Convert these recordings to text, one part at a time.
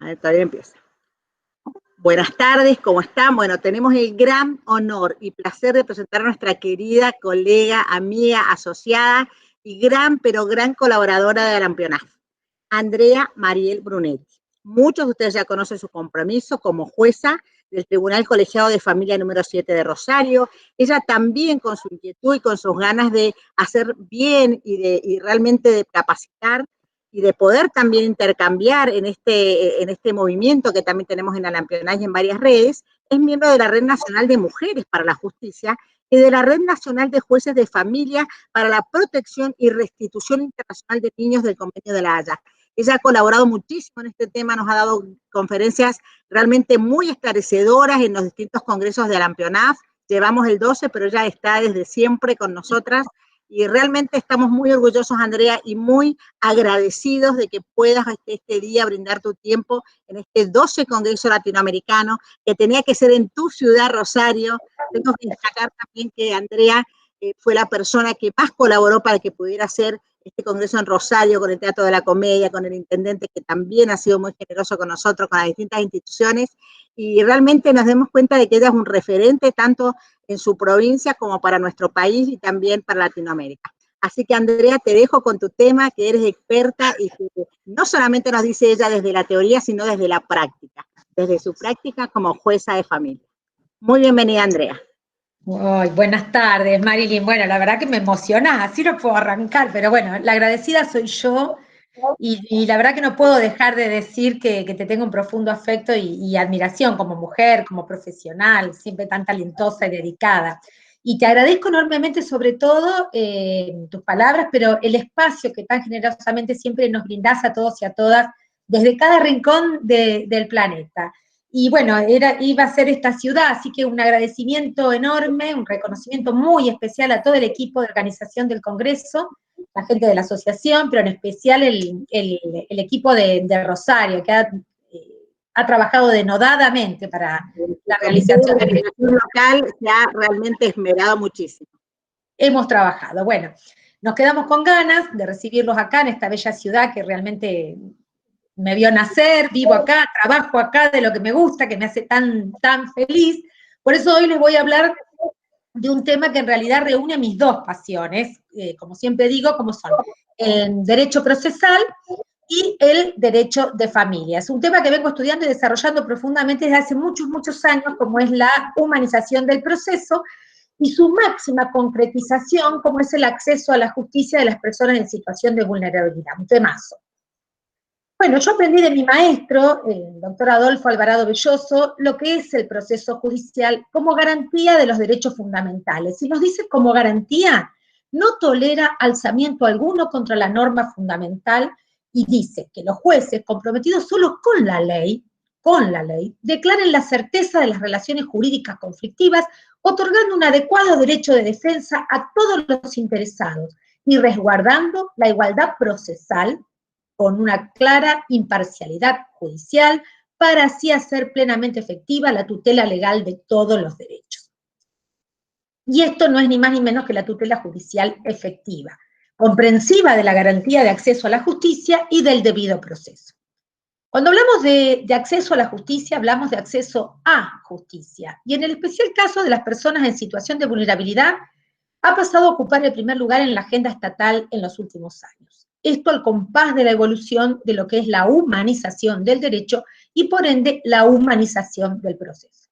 A ver, todavía empieza. Buenas tardes, ¿cómo están? Bueno, tenemos el gran honor y placer de presentar a nuestra querida colega, amiga, asociada y gran, pero gran colaboradora de Alampeonaf, Andrea Mariel Brunetti. Muchos de ustedes ya conocen su compromiso como jueza del Tribunal Colegiado de Familia número 7 de Rosario. Ella también, con su inquietud y con sus ganas de hacer bien y realmente de capacitar y de poder también intercambiar en este movimiento que también tenemos en Alampeonay y en varias redes, es miembro de la Red Nacional de Mujeres para la Justicia y de la Red Nacional de Jueces de Familia para la Protección y Restitución Internacional de Niños del Convenio de la Haya. Ella ha colaborado muchísimo en este tema, nos ha dado conferencias realmente muy esclarecedoras en los distintos congresos de Alampeonaf. Llevamos el 12, pero ella está desde siempre con nosotras y realmente estamos muy orgullosos, Andrea, y muy agradecidos de que puedas este día brindar tu tiempo en este 12 Congreso Latinoamericano, que tenía que ser en tu ciudad, Rosario. Tengo que destacar también que Andrea fue la persona que más colaboró para que pudiera ser este congreso en Rosario, con el Teatro de la Comedia, con el intendente que también ha sido muy generoso con nosotros, con las distintas instituciones, y realmente nos demos cuenta de que ella es un referente tanto en su provincia como para nuestro país y también para Latinoamérica. Así que, Andrea, te dejo con tu tema, que eres experta y que no solamente nos dice ella desde la teoría, sino desde la práctica, desde su práctica como jueza de familia. Muy bienvenida, Andrea. Oh, buenas tardes, Marilyn. Bueno, la verdad que me emocionás, así no puedo arrancar, pero bueno, la agradecida soy yo y la verdad que no puedo dejar de decir que te tengo un profundo afecto y admiración como mujer, como profesional, siempre tan talentosa y dedicada. Y te agradezco enormemente sobre todo tus palabras, pero el espacio que tan generosamente siempre nos brindás a todos y a todas desde cada rincón del planeta. Y bueno, iba a ser esta ciudad, así que un agradecimiento enorme, un reconocimiento muy especial a todo el equipo de organización del Congreso, la gente de la asociación, pero en especial el equipo de Rosario, que ha trabajado denodadamente para la realización del evento. El local se ha realmente esmerado muchísimo. Hemos trabajado. Bueno, nos quedamos con ganas de recibirlos acá en esta bella ciudad que realmente me vio nacer, vivo acá, trabajo acá de lo que me gusta, que me hace tan feliz. Por eso hoy les voy a hablar de un tema que en realidad reúne mis dos pasiones, como siempre digo, como son el derecho procesal y el derecho de familia. Es un tema que vengo estudiando y desarrollando profundamente desde hace muchos años, como es la humanización del proceso y su máxima concretización, como es el acceso a la justicia de las personas en situación de vulnerabilidad. Un temazo. Bueno, yo aprendí de mi maestro, el doctor Adolfo Alvarado Belloso, lo que es el proceso judicial como garantía de los derechos fundamentales. Y nos dice como garantía, no tolera alzamiento alguno contra la norma fundamental y dice que los jueces comprometidos solo con la ley, declaren la certeza de las relaciones jurídicas conflictivas, otorgando un adecuado derecho de defensa a todos los interesados y resguardando la igualdad procesal con una clara imparcialidad judicial para así hacer plenamente efectiva la tutela legal de todos los derechos. Y esto no es ni más ni menos que la tutela judicial efectiva, comprensiva de la garantía de acceso a la justicia y del debido proceso. Cuando hablamos de acceso a la justicia, hablamos de acceso a justicia, y en el especial caso de las personas en situación de vulnerabilidad, ha pasado a ocupar el primer lugar en la agenda estatal en los últimos años. Esto al compás de la evolución de lo que es la humanización del derecho y por ende la humanización del proceso.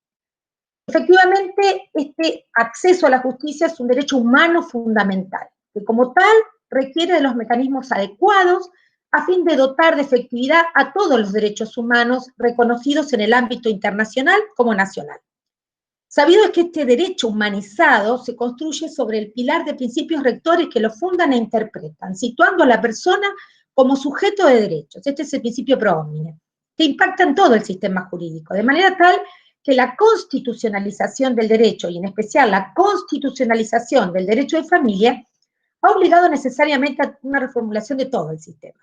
Efectivamente, este acceso a la justicia es un derecho humano fundamental, que como tal requiere de los mecanismos adecuados a fin de dotar de efectividad a todos los derechos humanos reconocidos en el ámbito internacional como nacional. Sabido es que este derecho humanizado se construye sobre el pilar de principios rectores que lo fundan e interpretan, situando a la persona como sujeto de derechos. Este es el principio pro homine, que impacta en todo el sistema jurídico, de manera tal que la constitucionalización del derecho, y en especial la constitucionalización del derecho de familia, ha obligado necesariamente a una reformulación de todo el sistema.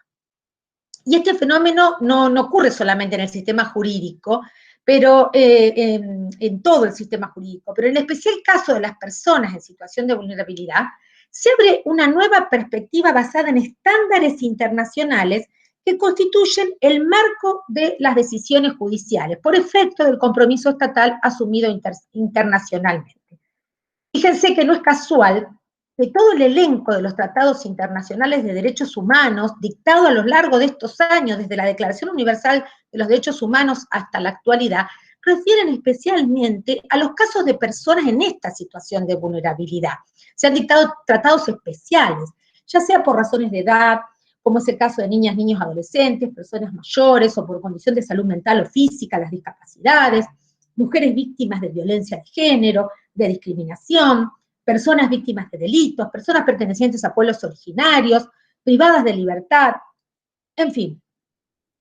Y este fenómeno no ocurre solamente en el sistema jurídico, pero en todo el sistema jurídico, pero en especial caso de las personas en situación de vulnerabilidad, se abre una nueva perspectiva basada en estándares internacionales que constituyen el marco de las decisiones judiciales, por efecto del compromiso estatal asumido internacionalmente. Fíjense que no es casual que todo el elenco de los tratados internacionales de derechos humanos, dictado a lo largo de estos años, desde la Declaración Universal de los Derechos Humanos hasta la actualidad, refieren especialmente a los casos de personas en esta situación de vulnerabilidad. Se han dictado tratados especiales, ya sea por razones de edad, como es el caso de niñas, niños, adolescentes, personas mayores, o por condición de salud mental o física, las discapacidades, mujeres víctimas de violencia de género, de discriminación, personas víctimas de delitos, personas pertenecientes a pueblos originarios, privadas de libertad, en fin,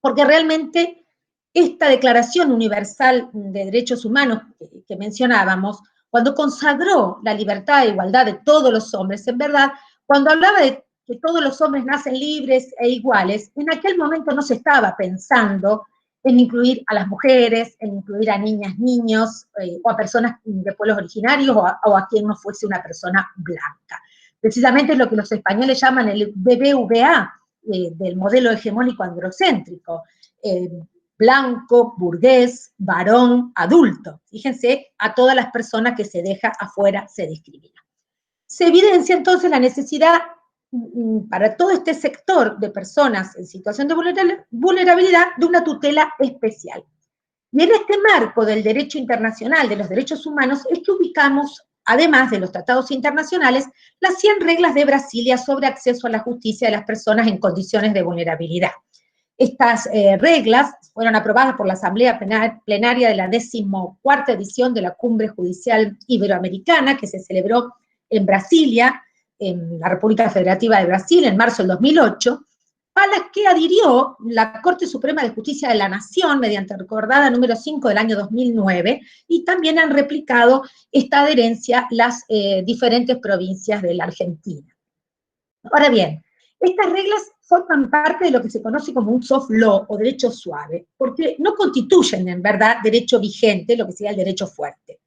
porque realmente esta Declaración Universal de Derechos Humanos que mencionábamos, cuando consagró la libertad e igualdad de todos los hombres, en verdad, cuando hablaba de que todos los hombres nacen libres e iguales, en aquel momento no se estaba pensando en incluir a las mujeres, en incluir a niñas, niños, o a personas de pueblos originarios, o a quien no fuese una persona blanca. Precisamente es lo que los españoles llaman el BBVA, del modelo hegemónico androcéntrico, blanco, burgués, varón, adulto. Fíjense, a todas las personas que se deja afuera se discrimina. Se evidencia entonces la necesidad para todo este sector de personas en situación de vulnerabilidad de una tutela especial. Y en este marco del derecho internacional de los derechos humanos es que ubicamos, además de los tratados internacionales, las 100 reglas de Brasilia sobre acceso a la justicia de las personas en condiciones de vulnerabilidad. Estas reglas fueron aprobadas por la Asamblea Plenaria de la 14ª edición de la Cumbre Judicial Iberoamericana, que se celebró en Brasilia, en la República Federativa de Brasil, en marzo del 2008, a las que adhirió la Corte Suprema de Justicia de la Nación mediante recordada número 5 del año 2009, y también han replicado esta adherencia las diferentes provincias de la Argentina. Ahora bien, estas reglas forman parte de lo que se conoce como un soft law o derecho suave, porque no constituyen en verdad derecho vigente, lo que sería el derecho fuerte.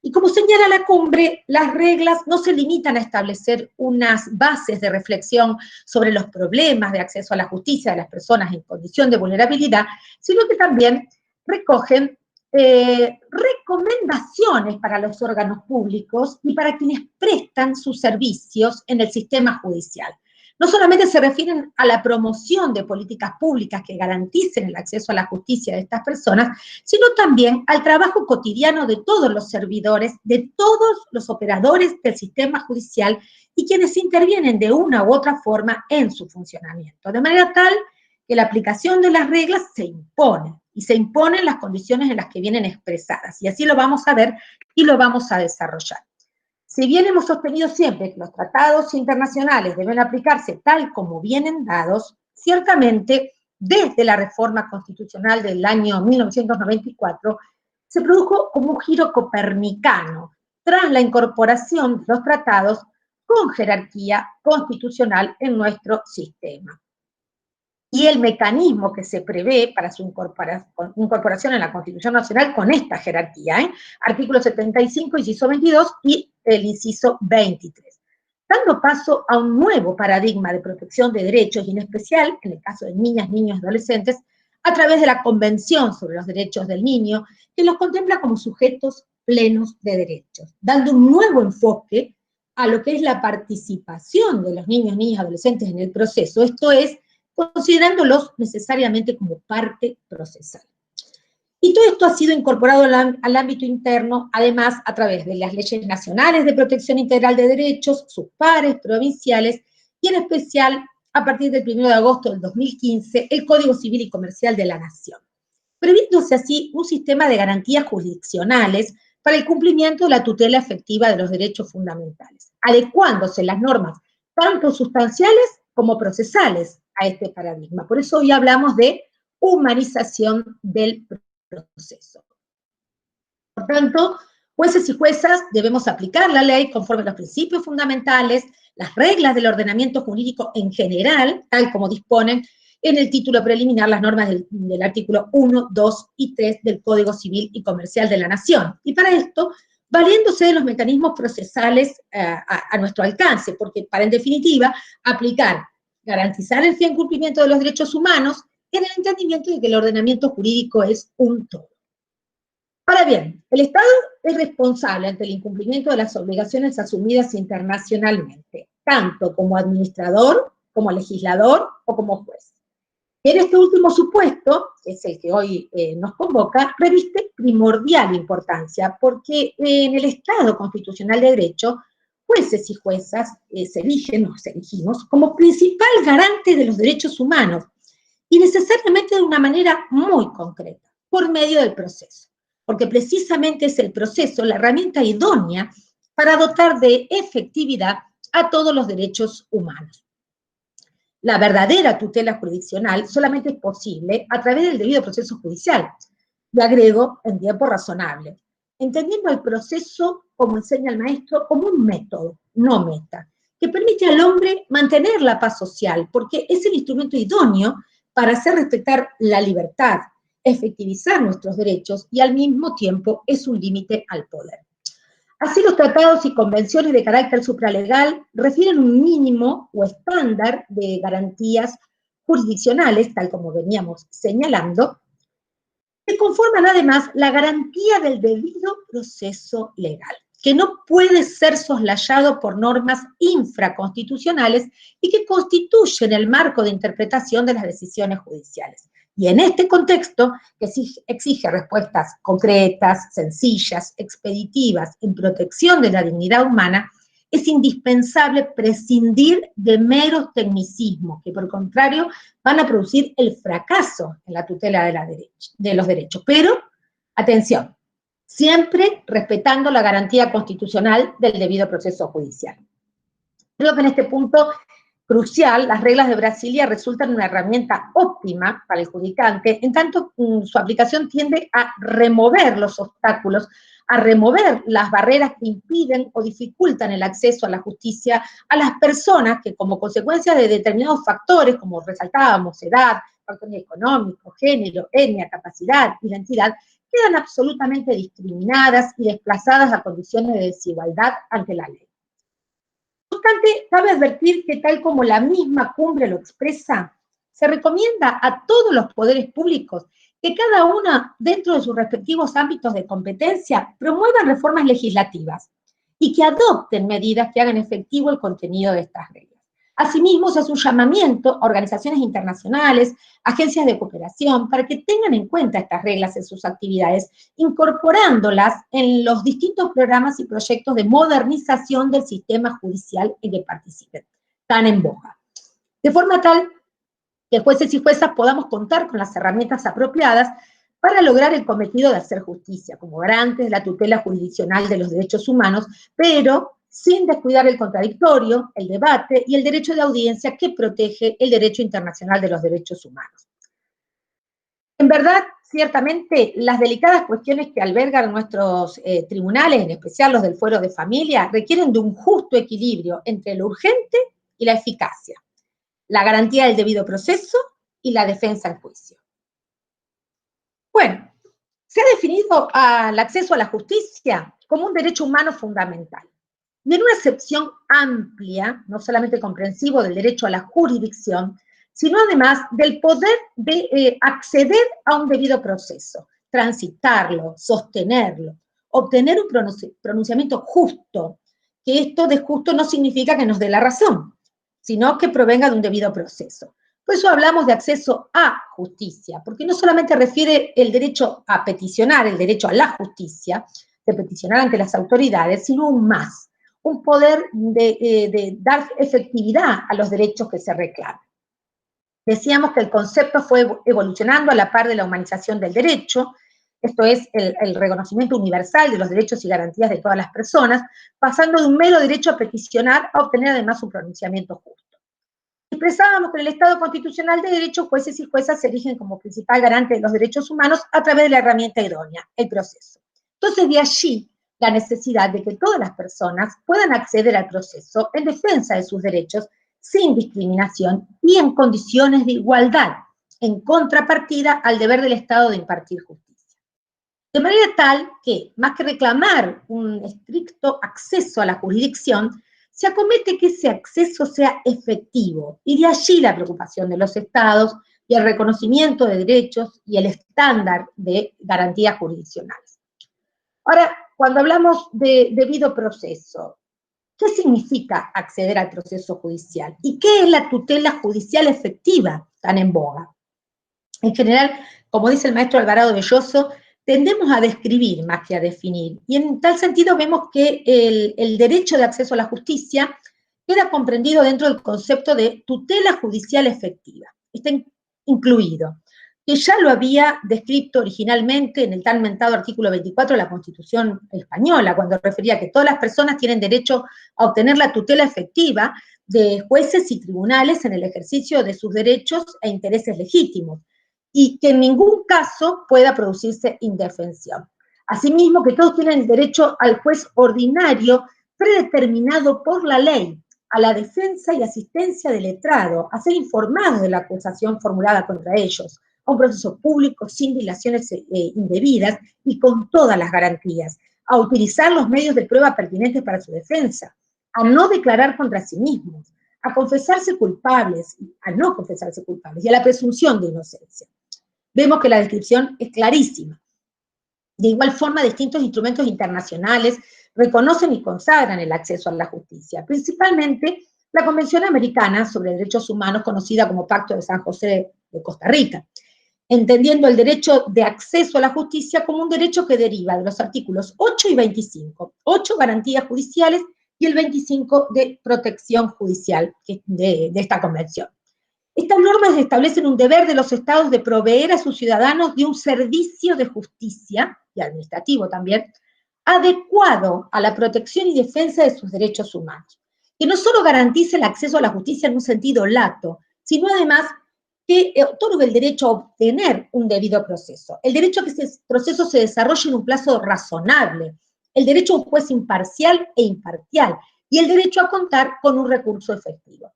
Y como señala la cumbre, las reglas no se limitan a establecer unas bases de reflexión sobre los problemas de acceso a la justicia de las personas en condición de vulnerabilidad, sino que también recogen recomendaciones para los órganos públicos y para quienes prestan sus servicios en el sistema judicial. No solamente se refieren a la promoción de políticas públicas que garanticen el acceso a la justicia de estas personas, sino también al trabajo cotidiano de todos los servidores, de todos los operadores del sistema judicial y quienes intervienen de una u otra forma en su funcionamiento, de manera tal que la aplicación de las reglas se impone, y se imponen las condiciones en las que vienen expresadas, y así lo vamos a ver y lo vamos a desarrollar. Si bien hemos sostenido siempre que los tratados internacionales deben aplicarse tal como vienen dados, ciertamente desde la reforma constitucional del año 1994 se produjo como un giro copernicano tras la incorporación de los tratados con jerarquía constitucional en nuestro sistema. Y el mecanismo que se prevé para su incorporación en la Constitución Nacional con esta jerarquía, artículo 75, inciso 22 y el inciso 23, dando paso a un nuevo paradigma de protección de derechos, y en especial, en el caso de niñas, niños y adolescentes, a través de la Convención sobre los Derechos del Niño, que los contempla como sujetos plenos de derechos, dando un nuevo enfoque a lo que es la participación de los niños, niñas y adolescentes en el proceso, esto es, considerándolos necesariamente como parte procesal. Y todo esto ha sido incorporado al ámbito interno, además, a través de las leyes nacionales de protección integral de derechos, sus pares provinciales, y en especial, a partir del 1 de agosto del 2015, el Código Civil y Comercial de la Nación, previéndose así un sistema de garantías jurisdiccionales para el cumplimiento de la tutela efectiva de los derechos fundamentales, adecuándose las normas tanto sustanciales como procesales a este paradigma. Por eso hoy hablamos de humanización del proceso. Por tanto, jueces y juezas debemos aplicar la ley conforme a los principios fundamentales, las reglas del ordenamiento jurídico en general, tal como disponen en el título preliminar las normas del artículo 1, 2 y 3 del Código Civil y Comercial de la Nación. Y para esto, valiéndose de los mecanismos procesales a nuestro alcance, porque para, en definitiva, aplicar garantizar el fiel cumplimiento de los derechos humanos en el entendimiento de que el ordenamiento jurídico es un todo. Ahora bien, el Estado es responsable ante el incumplimiento de las obligaciones asumidas internacionalmente, tanto como administrador, como legislador o como juez. En este último supuesto, que es el que hoy nos convoca, reviste primordial importancia, porque en el Estado constitucional de derecho, jueces y juezas se eligen, nos elegimos, como principal garante de los derechos humanos, y necesariamente de una manera muy concreta, por medio del proceso, porque precisamente es el proceso la herramienta idónea para dotar de efectividad a todos los derechos humanos. La verdadera tutela jurisdiccional solamente es posible a través del debido proceso judicial, y agrego, en tiempo razonable, entendiendo el proceso, como enseña el maestro, como un método, no meta, que permite al hombre mantener la paz social, porque es el instrumento idóneo para hacer respetar la libertad, efectivizar nuestros derechos y al mismo tiempo es un límite al poder. Así, los tratados y convenciones de carácter supralegal refieren un mínimo o estándar de garantías jurisdiccionales, tal como veníamos señalando, que conforman además la garantía del debido proceso legal, que no puede ser soslayado por normas infraconstitucionales y que constituyen el marco de interpretación de las decisiones judiciales. Y en este contexto, que exige respuestas concretas, sencillas, expeditivas, en protección de la dignidad humana, es indispensable prescindir de meros tecnicismos, que por el contrario van a producir el fracaso en la tutela de los derechos. Pero, atención, siempre respetando la garantía constitucional del debido proceso judicial. Creo que en este punto crucial, las reglas de Brasilia resultan una herramienta óptima para el judicante, en tanto su aplicación tiende a remover los obstáculos, a remover las barreras que impiden o dificultan el acceso a la justicia a las personas que, como consecuencia de determinados factores, como resaltábamos, edad, factores económicos, género, etnia, capacidad, identidad, quedan absolutamente discriminadas y desplazadas a condiciones de desigualdad ante la ley. No obstante, cabe advertir que, tal como la misma cumbre lo expresa, se recomienda a todos los poderes públicos que cada una, dentro de sus respectivos ámbitos de competencia, promuevan reformas legislativas y que adopten medidas que hagan efectivo el contenido de estas reglas. Asimismo, se hace un llamamiento a organizaciones internacionales, agencias de cooperación, para que tengan en cuenta estas reglas en sus actividades, incorporándolas en los distintos programas y proyectos de modernización del sistema judicial en que participen, tan en boga. De forma tal que jueces y juezas podamos contar con las herramientas apropiadas para lograr el cometido de hacer justicia, como garantes de la tutela jurisdiccional de los derechos humanos, pero sin descuidar el contradictorio, el debate y el derecho de audiencia que protege el derecho internacional de los derechos humanos. En verdad, ciertamente, las delicadas cuestiones que albergan nuestros tribunales, en especial los del fuero de familia, requieren de un justo equilibrio entre lo urgente y la eficacia, la garantía del debido proceso y la defensa en juicio. Bueno, se ha definido al acceso a la justicia como un derecho humano fundamental. Y en una acepción amplia, no solamente comprensivo del derecho a la jurisdicción, sino además del poder de acceder a un debido proceso, transitarlo, sostenerlo, obtener un pronunciamiento justo, que esto de justo no significa que nos dé la razón, sino que provenga de un debido proceso. Por eso hablamos de acceso a justicia, porque no solamente refiere el derecho a peticionar, el derecho a la justicia, de peticionar ante las autoridades, sino aún más, un poder de dar efectividad a los derechos que se reclaman. Decíamos que el concepto fue evolucionando a la par de la humanización del derecho, esto es el reconocimiento universal de los derechos y garantías de todas las personas, pasando de un mero derecho a peticionar a obtener además un pronunciamiento justo. Expresábamos que en el Estado constitucional de derecho, jueces y juezas se erigen como principal garante de los derechos humanos a través de la herramienta idónea, el proceso. Entonces, de allí la necesidad de que todas las personas puedan acceder al proceso en defensa de sus derechos sin discriminación y en condiciones de igualdad, en contrapartida al deber del Estado de impartir justicia. De manera tal que, más que reclamar un estricto acceso a la jurisdicción, se acomete que ese acceso sea efectivo, y de allí la preocupación de los estados y el reconocimiento de derechos y el estándar de garantías jurisdiccionales. Ahora, cuando hablamos de debido proceso, ¿qué significa acceder al proceso judicial? ¿Y qué es la tutela judicial efectiva tan en boga? En general, como dice el maestro Alvarado Belloso, tendemos a describir más que a definir. Y en tal sentido vemos que el derecho de acceso a la justicia queda comprendido dentro del concepto de tutela judicial efectiva. Está incluido, que ya lo había descrito originalmente en el tan mentado artículo 24 de la Constitución española, cuando refería que todas las personas tienen derecho a obtener la tutela efectiva de jueces y tribunales en el ejercicio de sus derechos e intereses legítimos, y que en ningún caso pueda producirse indefensión. Asimismo, que todos tienen derecho al juez ordinario predeterminado por la ley, a la defensa y asistencia del letrado, a ser informados de la acusación formulada contra ellos, a un proceso público sin dilaciones indebidas y con todas las garantías, a utilizar los medios de prueba pertinentes para su defensa, a no declarar contra sí mismos, a confesarse culpables, a no confesarse culpables, y a la presunción de inocencia. Vemos que la descripción es clarísima. De igual forma, distintos instrumentos internacionales reconocen y consagran el acceso a la justicia, principalmente la Convención Americana sobre Derechos Humanos, conocida como Pacto de San José de Costa Rica, entendiendo el derecho de acceso a la justicia como un derecho que deriva de los artículos 8 y 25, 8 garantías judiciales y el 25 de protección judicial de esta convención. Estas normas establecen un deber de los estados de proveer a sus ciudadanos de un servicio de justicia, y administrativo también, adecuado a la protección y defensa de sus derechos humanos, que no solo garantice el acceso a la justicia en un sentido lato, sino además que otorga el derecho a obtener un debido proceso, el derecho a que ese proceso se desarrolle en un plazo razonable, el derecho a un juez imparcial e imparcial, y el derecho a contar con un recurso efectivo.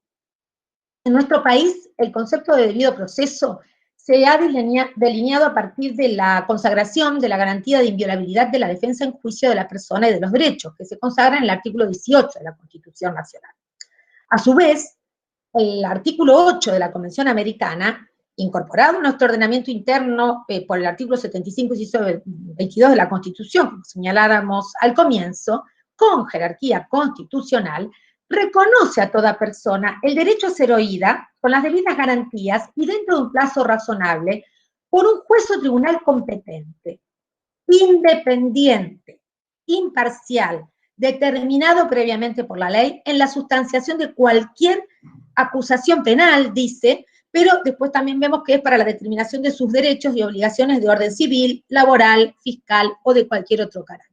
En nuestro país, el concepto de debido proceso se ha delineado a partir de la consagración de la garantía de inviolabilidad de la defensa en juicio de la persona y de los derechos, que se consagra en el artículo 18 de la Constitución Nacional. A su vez, el artículo 8 de la Convención Americana, incorporado en nuestro ordenamiento interno por el artículo 75 y 22 de la Constitución, como señaláramos al comienzo, con jerarquía constitucional, reconoce a toda persona el derecho a ser oída con las debidas garantías y dentro de un plazo razonable por un juez o tribunal competente, independiente, imparcial, determinado previamente por la ley en la sustanciación de cualquier acusación penal, dice, pero después también vemos que es para la determinación de sus derechos y obligaciones de orden civil, laboral, fiscal o de cualquier otro carácter.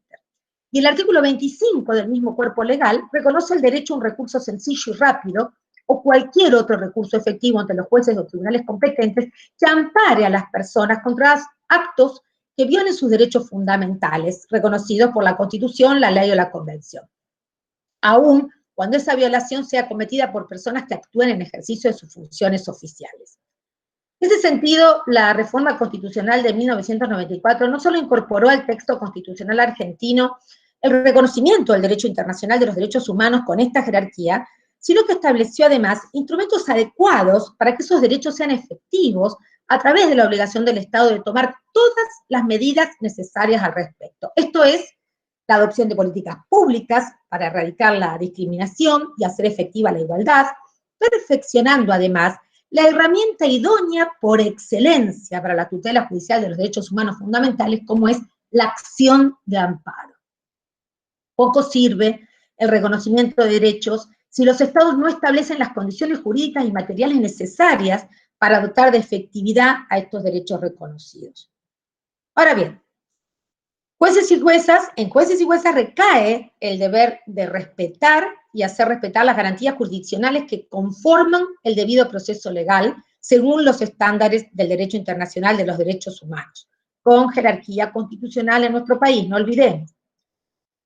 Y el artículo 25 del mismo cuerpo legal reconoce el derecho a un recurso sencillo y rápido o cualquier otro recurso efectivo ante los jueces o tribunales competentes que ampare a las personas contra actos que violen sus derechos fundamentales, reconocidos por la Constitución, la ley o la Convención, aun cuando esa violación sea cometida por personas que actúen en ejercicio de sus funciones oficiales. En ese sentido, la reforma constitucional de 1994 no solo incorporó al texto constitucional argentino el reconocimiento del derecho internacional de los derechos humanos con esta jerarquía, sino que estableció además instrumentos adecuados para que esos derechos sean efectivos a través de la obligación del Estado de tomar todas las medidas necesarias al respecto. Esto es, la adopción de políticas públicas para erradicar la discriminación y hacer efectiva la igualdad, perfeccionando además la herramienta idónea por excelencia para la tutela judicial de los derechos humanos fundamentales, como es la acción de amparo. Poco sirve el reconocimiento de derechos si los estados no establecen las condiciones jurídicas y materiales necesarias para dotar de efectividad a estos derechos reconocidos. Ahora bien, en jueces y juezas recae el deber de respetar y hacer respetar las garantías jurisdiccionales que conforman el debido proceso legal según los estándares del derecho internacional de los derechos humanos, con jerarquía constitucional en nuestro país, no olvidemos,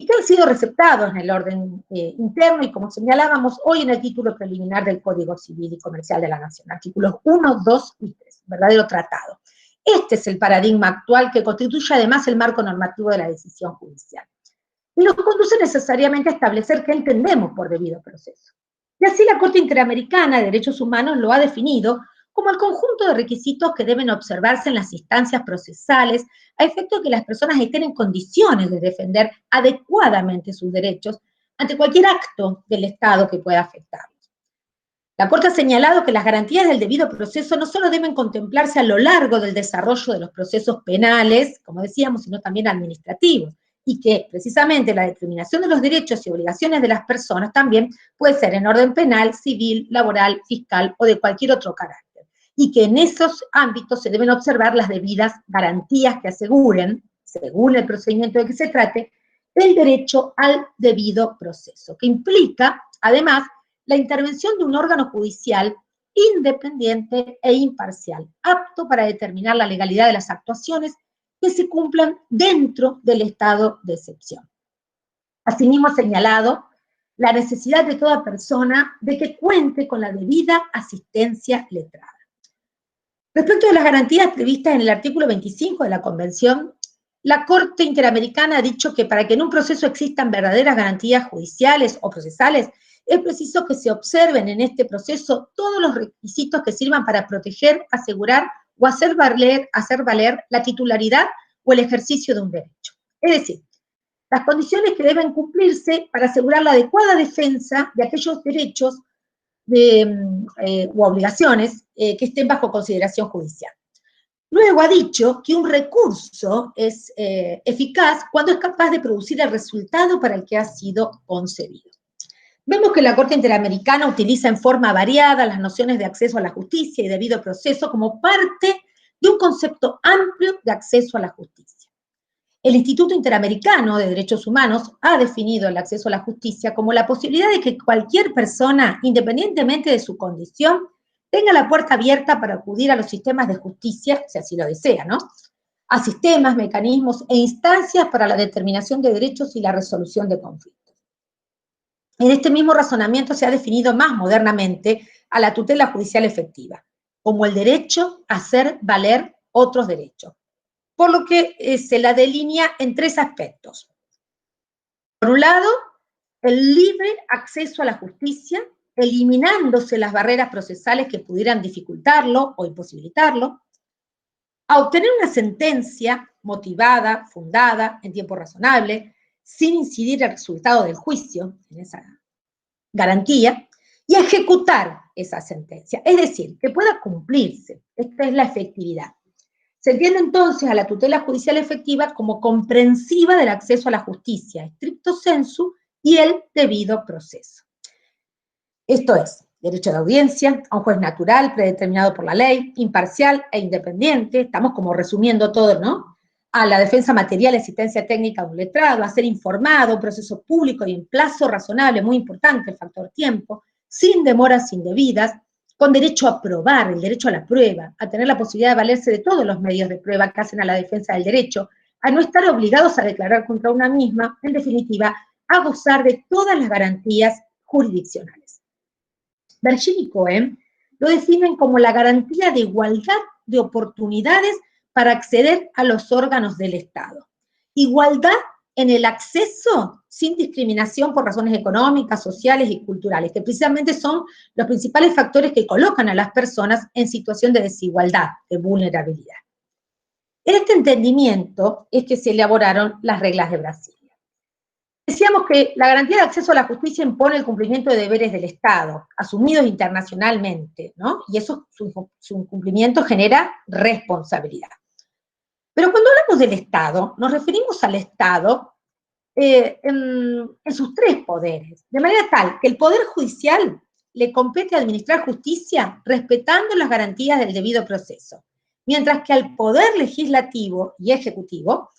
y que han sido receptados en el orden interno y, como señalábamos, hoy en el título preliminar del Código Civil y Comercial de la Nación, artículos 1, 2 y 3, verdadero tratado. Este es el paradigma actual que constituye además el marco normativo de la decisión judicial. y nos conduce necesariamente a establecer qué entendemos por debido proceso. Y así la Corte Interamericana de Derechos Humanos lo ha definido como el conjunto de requisitos que deben observarse en las instancias procesales a efecto de que las personas estén en condiciones de defender adecuadamente sus derechos ante cualquier acto del Estado que pueda afectarlos. La Corte ha señalado que las garantías del debido proceso no solo deben contemplarse a lo largo del desarrollo de los procesos penales, como decíamos, sino también administrativos, y que precisamente la determinación de los derechos y obligaciones de las personas también puede ser en orden penal, civil, laboral, fiscal o de cualquier otro carácter, y que en esos ámbitos se deben observar las debidas garantías que aseguren, según el procedimiento de que se trate, el derecho al debido proceso, que implica, además, la intervención de un órgano judicial independiente e imparcial, apto para determinar la legalidad de las actuaciones que se cumplan dentro del estado de excepción. Asimismo, ha señalado la necesidad de toda persona de que cuente con la debida asistencia letrada. Respecto de las garantías previstas en el artículo 25 de la Convención, la Corte Interamericana ha dicho que para que en un proceso existan verdaderas garantías judiciales o procesales, es preciso que se observen en este proceso todos los requisitos que sirvan para proteger, asegurar o hacer valer la titularidad o el ejercicio de un derecho. Es decir, las condiciones que deben cumplirse para asegurar la adecuada defensa de aquellos derechos u obligaciones que estén bajo consideración judicial. Luego ha dicho que un recurso es eficaz cuando es capaz de producir el resultado para el que ha sido concebido. Vemos que la Corte Interamericana utiliza en forma variada las nociones de acceso a la justicia y debido proceso como parte de un concepto amplio de acceso a la justicia. El Instituto Interamericano de Derechos Humanos ha definido el acceso a la justicia como la posibilidad de que cualquier persona, independientemente de su condición, tenga la puerta abierta para acudir a los sistemas de justicia, si así lo desea, ¿no? A sistemas, mecanismos e instancias para la determinación de derechos y la resolución de conflictos. En este mismo razonamiento se ha definido más modernamente a la tutela judicial efectiva, como el derecho a hacer valer otros derechos, por lo que se la delinea en tres aspectos. Por un lado, el libre acceso a la justicia, eliminándose las barreras procesales que pudieran dificultarlo o imposibilitarlo, a obtener una sentencia motivada, fundada, en tiempo razonable, sin incidir el resultado del juicio, en esa garantía, y a ejecutar esa sentencia, es decir, que pueda cumplirse. Esta es la efectividad. Se entiende entonces a la tutela judicial efectiva como comprensiva del acceso a la justicia, stricto sensu, y el debido proceso. Esto es, derecho de audiencia, a un juez natural, predeterminado por la ley, imparcial e independiente, estamos como resumiendo todo, ¿no? A la defensa material, asistencia técnica de un letrado, a ser informado, un proceso público y en plazo razonable, muy importante el factor tiempo, sin demoras indebidas, con derecho a probar, el derecho a la prueba, a tener la posibilidad de valerse de todos los medios de prueba que hacen a la defensa del derecho, a no estar obligados a declarar contra una misma, en definitiva, a gozar de todas las garantías jurisdiccionales. Bergin y Cohen lo definen como la garantía de igualdad de oportunidades para acceder a los órganos del Estado. Igualdad en el acceso sin discriminación por razones económicas, sociales y culturales, que precisamente son los principales factores que colocan a las personas en situación de desigualdad, de vulnerabilidad. En este entendimiento es que se elaboraron las reglas de Brasilia. Decíamos que la garantía de acceso a la justicia impone el cumplimiento de deberes del Estado, asumidos internacionalmente, ¿no? Y eso, su cumplimiento genera responsabilidad. Pero cuando hablamos del Estado, nos referimos al Estado en sus tres poderes, de manera tal que el Poder Judicial le compete administrar justicia respetando las garantías del debido proceso, mientras que al Poder Legislativo y Ejecutivo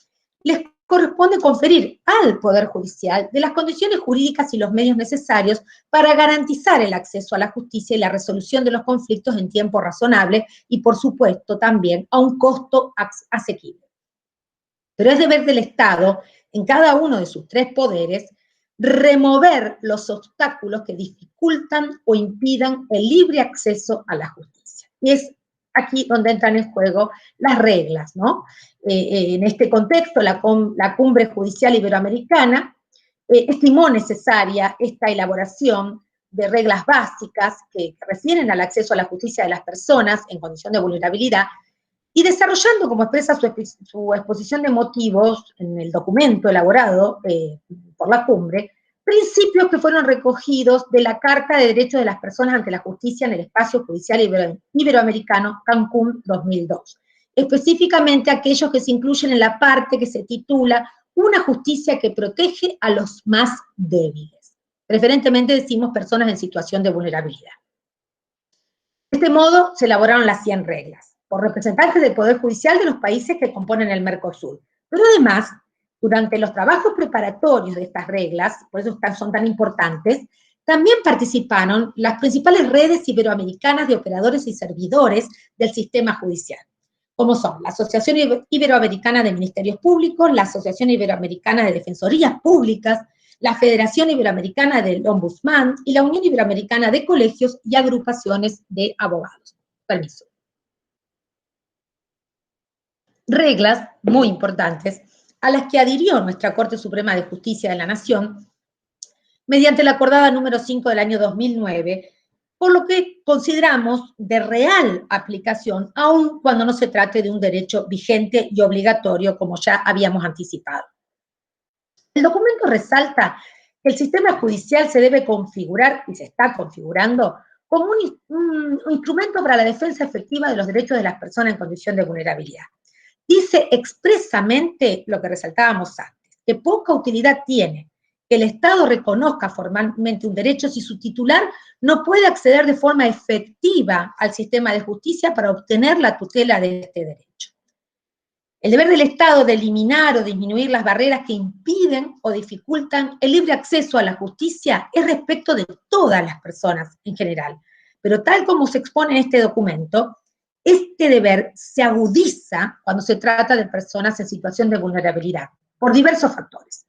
les corresponde conferir al Poder Judicial de las condiciones jurídicas y los medios necesarios para garantizar el acceso a la justicia y la resolución de los conflictos en tiempo razonable y, por supuesto, también a un costo asequible. Pero es deber del Estado, en cada uno de sus tres poderes, remover los obstáculos que dificultan o impidan el libre acceso a la justicia. Y es aquí donde entran en juego las reglas, ¿no? En este contexto, la Cumbre Judicial Iberoamericana estimó necesaria esta elaboración de reglas básicas que refieren al acceso a la justicia de las personas en condición de vulnerabilidad, y desarrollando, como expresa su exposición de motivos en el documento elaborado por la cumbre, principios que fueron recogidos de la Carta de Derechos de las Personas ante la Justicia en el Espacio Judicial Iberoamericano, Cancún 2002. Específicamente aquellos que se incluyen en la parte que se titula Una justicia que protege a los más débiles. Preferentemente decimos personas en situación de vulnerabilidad. De este modo se elaboraron las 100 reglas por representantes del Poder Judicial de los países que componen el Mercosur. Pero además, durante los trabajos preparatorios de estas reglas, por eso son tan importantes, también participaron las principales redes iberoamericanas de operadores y servidores del sistema judicial, como son la Asociación Iberoamericana de Ministerios Públicos, la Asociación Iberoamericana de Defensorías Públicas, la Federación Iberoamericana del Ombudsman y la Unión Iberoamericana de Colegios y Agrupaciones de Abogados. Permiso. Reglas muy importantes a las que adhirió nuestra Corte Suprema de Justicia de la Nación mediante la acordada número 5 del año 2009, por lo que consideramos de real aplicación, aun cuando no se trate de un derecho vigente y obligatorio, como ya habíamos anticipado. El documento resalta que el sistema judicial se debe configurar, y se está configurando, como un instrumento para la defensa efectiva de los derechos de las personas en condición de vulnerabilidad. Dice expresamente lo que resaltábamos antes, que poca utilidad tiene que el Estado reconozca formalmente un derecho si su titular no puede acceder de forma efectiva al sistema de justicia para obtener la tutela de este derecho. El deber del Estado de eliminar o disminuir las barreras que impiden o dificultan el libre acceso a la justicia es respecto de todas las personas en general, pero tal como se expone en este documento, este deber se agudiza cuando se trata de personas en situación de vulnerabilidad, por diversos factores.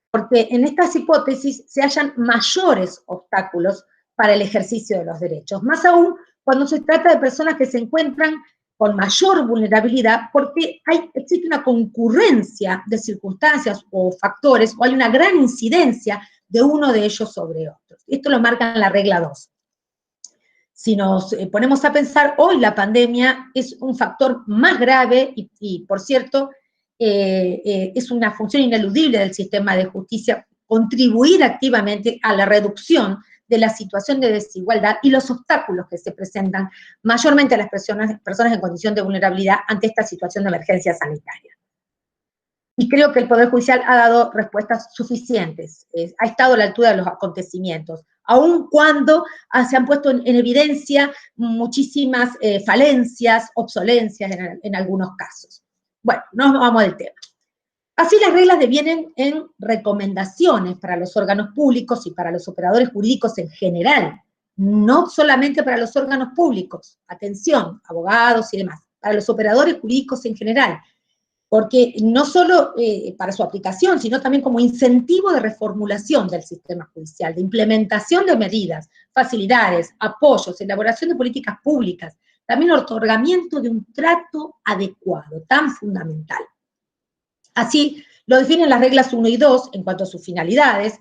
Porque en estas hipótesis se hallan mayores obstáculos para el ejercicio de los derechos, más aún cuando se trata de personas que se encuentran con mayor vulnerabilidad porque existe una concurrencia de circunstancias o factores, o hay una gran incidencia de uno de ellos sobre otros. Esto lo marca en la regla 2. Si nos ponemos a pensar, hoy la pandemia es un factor más grave y por cierto, es una función ineludible del sistema de justicia contribuir activamente a la reducción de la situación de desigualdad y los obstáculos que se presentan mayormente a las personas en condición de vulnerabilidad ante esta situación de emergencia sanitaria. Y creo que el Poder Judicial ha dado respuestas suficientes, ha estado a la altura de los acontecimientos, aun cuando se han puesto en evidencia muchísimas falencias, obsolencias en algunos casos. Bueno, nos vamos del tema. Así las reglas devienen en recomendaciones para los órganos públicos y para los operadores jurídicos en general, no solamente para los órganos públicos, atención, abogados y demás, para los operadores jurídicos en general, porque no solo para su aplicación, sino también como incentivo de reformulación del sistema judicial, de implementación de medidas, facilidades, apoyos, elaboración de políticas públicas, también otorgamiento de un trato adecuado, tan fundamental. Así lo definen las reglas 1 y 2 en cuanto a sus finalidades.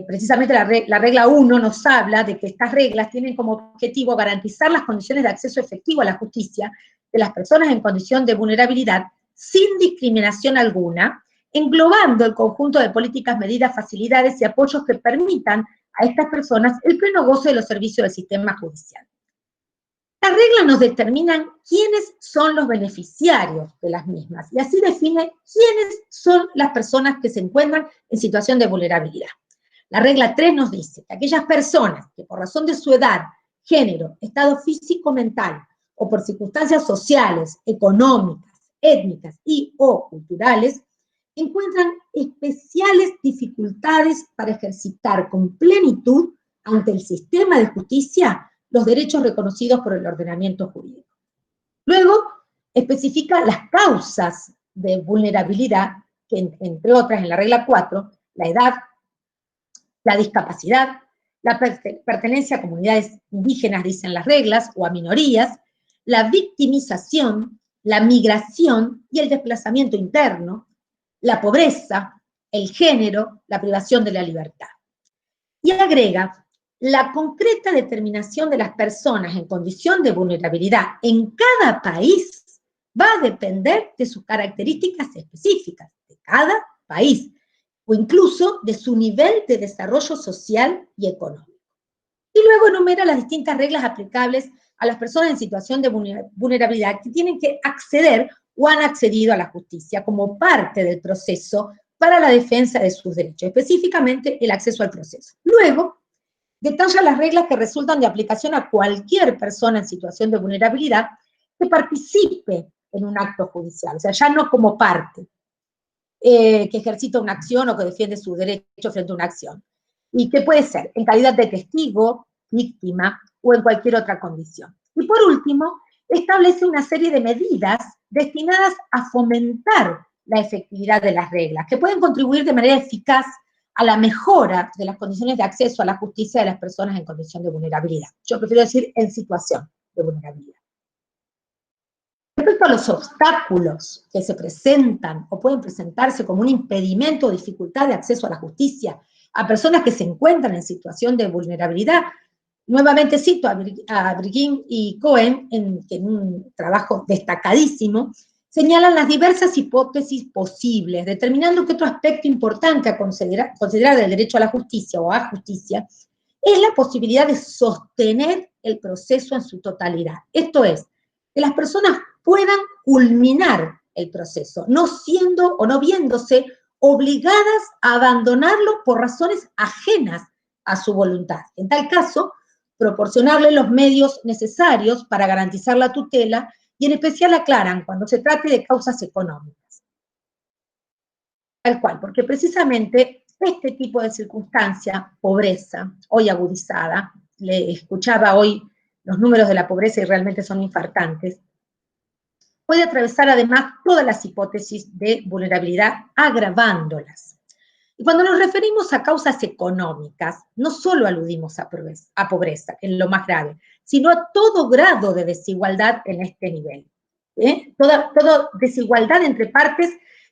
Precisamente la regla 1 nos habla de que estas reglas tienen como objetivo garantizar las condiciones de acceso efectivo a la justicia de las personas en condición de vulnerabilidad sin discriminación alguna, englobando el conjunto de políticas, medidas, facilidades y apoyos que permitan a estas personas el pleno goce de los servicios del sistema judicial. Las reglas nos determinan quiénes son los beneficiarios de las mismas, y así define quiénes son las personas que se encuentran en situación de vulnerabilidad. La regla 3 nos dice que aquellas personas que por razón de su edad, género, estado físico-mental, o por circunstancias sociales, económicas, étnicas y o culturales, encuentran especiales dificultades para ejercitar con plenitud ante el sistema de justicia los derechos reconocidos por el ordenamiento jurídico. Luego, especifica las causas de vulnerabilidad, que entre otras en la regla 4, la edad, la discapacidad, la pertenencia a comunidades indígenas, dicen las reglas, o a minorías, la victimización, la migración y el desplazamiento interno, la pobreza, el género, la privación de la libertad. Y agrega, la concreta determinación de las personas en condición de vulnerabilidad en cada país va a depender de sus características específicas, de cada país, o incluso de su nivel de desarrollo social y económico. Y luego enumera las distintas reglas aplicables a las personas en situación de vulnerabilidad que tienen que acceder o han accedido a la justicia como parte del proceso para la defensa de sus derechos, específicamente el acceso al proceso. Luego, detalla las reglas que resultan de aplicación a cualquier persona en situación de vulnerabilidad que participe en un acto judicial, o sea, ya no como parte, que ejercita una acción o que defiende su derecho frente a una acción. Y que puede ser en calidad de testigo, víctima o en cualquier otra condición. Y por último, establece una serie de medidas destinadas a fomentar la efectividad de las reglas, que pueden contribuir de manera eficaz a la mejora de las condiciones de acceso a la justicia de las personas en condición de vulnerabilidad. Yo prefiero decir en situación de vulnerabilidad. Respecto a los obstáculos que se presentan o pueden presentarse como un impedimento o dificultad de acceso a la justicia a personas que se encuentran en situación de vulnerabilidad, nuevamente cito a Brigham y Cohen, en un trabajo destacadísimo, señalan las diversas hipótesis posibles, determinando que otro aspecto importante a considerar del derecho a la justicia o a justicia es la posibilidad de sostener el proceso en su totalidad. Esto es, que las personas puedan culminar el proceso, no siendo o no viéndose obligadas a abandonarlo por razones ajenas a su voluntad. En tal caso, proporcionarle los medios necesarios para garantizar la tutela y en especial aclaran cuando se trate de causas económicas. Tal cual, porque precisamente este tipo de circunstancia, pobreza, hoy agudizada, le escuchaba hoy los números de la pobreza y realmente son infartantes, puede atravesar además todas las hipótesis de vulnerabilidad, agravándolas. Y cuando nos referimos a causas económicas, no solo aludimos a pobreza, que es lo más grave, sino a todo grado de desigualdad en este nivel. Toda desigualdad entre partes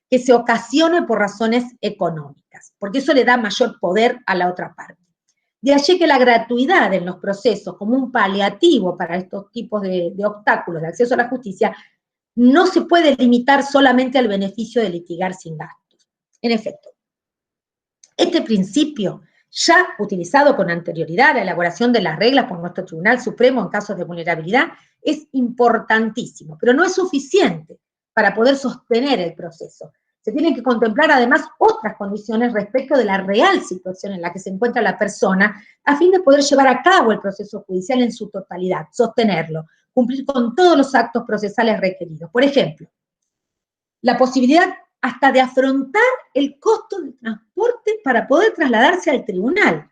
que se ocasione por razones económicas, porque eso le da mayor poder a la otra parte. De allí que la gratuidad en los procesos, como un paliativo para estos tipos de obstáculos de acceso a la justicia, no se puede limitar solamente al beneficio de litigar sin gastos. En efecto, este principio, ya utilizado con anterioridad a la elaboración de las reglas por nuestro Tribunal Supremo en casos de vulnerabilidad, es importantísimo, pero no es suficiente para poder sostener el proceso. Se tienen que contemplar además otras condiciones respecto de la real situación en la que se encuentra la persona, a fin de poder llevar a cabo el proceso judicial en su totalidad, sostenerlo, cumplir con todos los actos procesales requeridos. Por ejemplo, la posibilidad hasta de afrontar el costo del transporte para poder trasladarse al tribunal.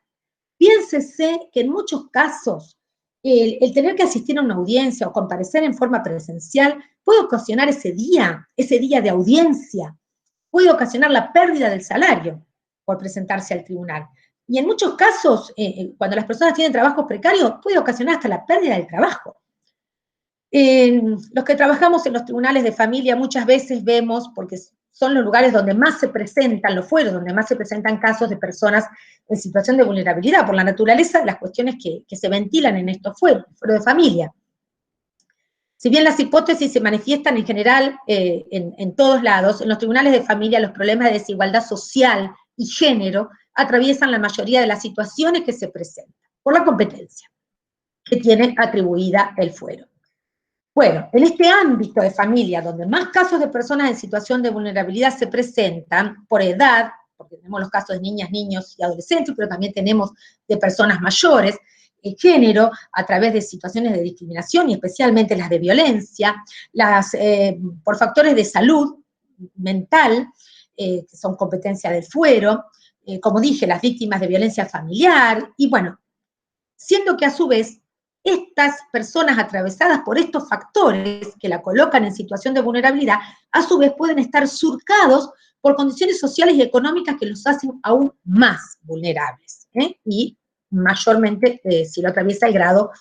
Piénsese que en muchos casos el tener que asistir a una audiencia o comparecer en forma presencial puede ocasionar ese día de audiencia, puede ocasionar la pérdida del salario por presentarse al tribunal. Y en muchos casos, cuando las personas tienen trabajos precarios, puede ocasionar hasta la pérdida del trabajo. Los que trabajamos en los tribunales de familia muchas veces vemos, porque son los lugares donde más se presentan, los fueros donde más se presentan casos de personas en situación de vulnerabilidad, por la naturaleza de las cuestiones que se ventilan en estos fueros de familia. Si bien las hipótesis se manifiestan en general en todos lados, en los tribunales de familia los problemas de desigualdad social y género atraviesan la mayoría de las situaciones que se presentan, por la competencia que tiene atribuida el fuero. Bueno, en este ámbito de familia, donde más casos de personas en situación de vulnerabilidad se presentan por edad, porque tenemos los casos de niñas, niños y adolescentes, pero también tenemos de personas mayores, el género, a través de situaciones de discriminación y especialmente las de violencia, por factores de salud mental, que son competencia del fuero, como dije, las víctimas de violencia familiar, y bueno, siendo que a su vez estas personas atravesadas por estos factores que la colocan en situación de vulnerabilidad, a su vez pueden estar surcados por condiciones sociales y económicas que los hacen aún más vulnerables, y mayormente, si lo atraviesa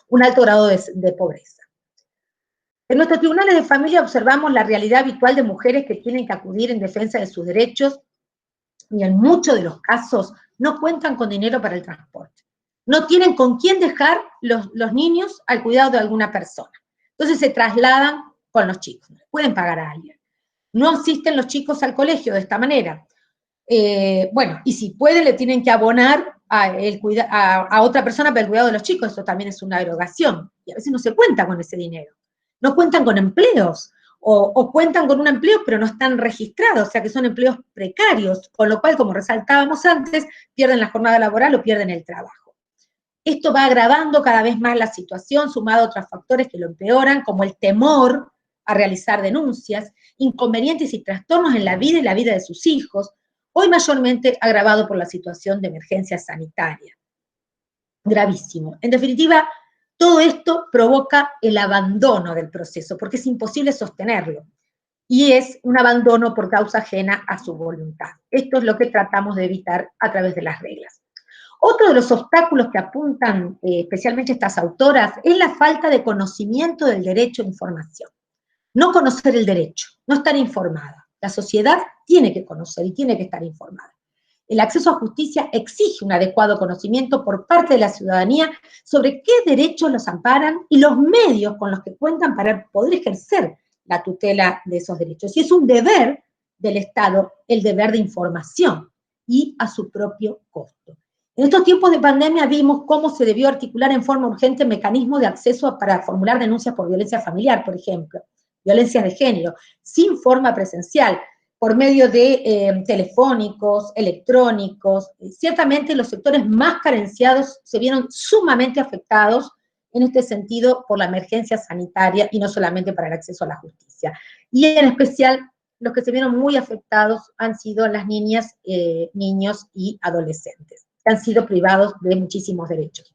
un alto grado de pobreza. En nuestros tribunales de familia observamos la realidad habitual de mujeres que tienen que acudir en defensa de sus derechos y en muchos de los casos no cuentan con dinero para el transporte. No tienen con quién dejar los niños al cuidado de alguna persona. Entonces se trasladan con los chicos, no pueden pagar a alguien. No asisten los chicos al colegio de esta manera. Bueno, y si pueden, le tienen que abonar a otra persona para el cuidado de los chicos, eso también es una erogación, y a veces no se cuenta con ese dinero. No cuentan con empleos, o cuentan con un empleo pero no están registrados, o sea que son empleos precarios, con lo cual, como resaltábamos antes, pierden la jornada laboral o pierden el trabajo. Esto va agravando cada vez más la situación, sumado a otros factores que lo empeoran, como el temor a realizar denuncias, inconvenientes y trastornos en la vida y la vida de sus hijos, hoy mayormente agravado por la situación de emergencia sanitaria. Gravísimo. En definitiva, todo esto provoca el abandono del proceso, porque es imposible sostenerlo, y es un abandono por causa ajena a su voluntad. Esto es lo que tratamos de evitar a través de las reglas. Otro de los obstáculos que apuntan especialmente estas autoras es la falta de conocimiento del derecho a información. No conocer el derecho, no estar informada. La sociedad tiene que conocer y tiene que estar informada. El acceso a justicia exige un adecuado conocimiento por parte de la ciudadanía sobre qué derechos los amparan y los medios con los que cuentan para poder ejercer la tutela de esos derechos. Y es un deber del Estado el deber de información y a su propio costo. En estos tiempos de pandemia vimos cómo se debió articular en forma urgente mecanismos de acceso para formular denuncias por violencia familiar, por ejemplo, violencias de género, sin forma presencial, por medio de telefónicos, electrónicos. Ciertamente los sectores más carenciados se vieron sumamente afectados en este sentido por la emergencia sanitaria y no solamente para el acceso a la justicia. Y en especial los que se vieron muy afectados han sido las niñas, niños y adolescentes, que han sido privados de muchísimos derechos.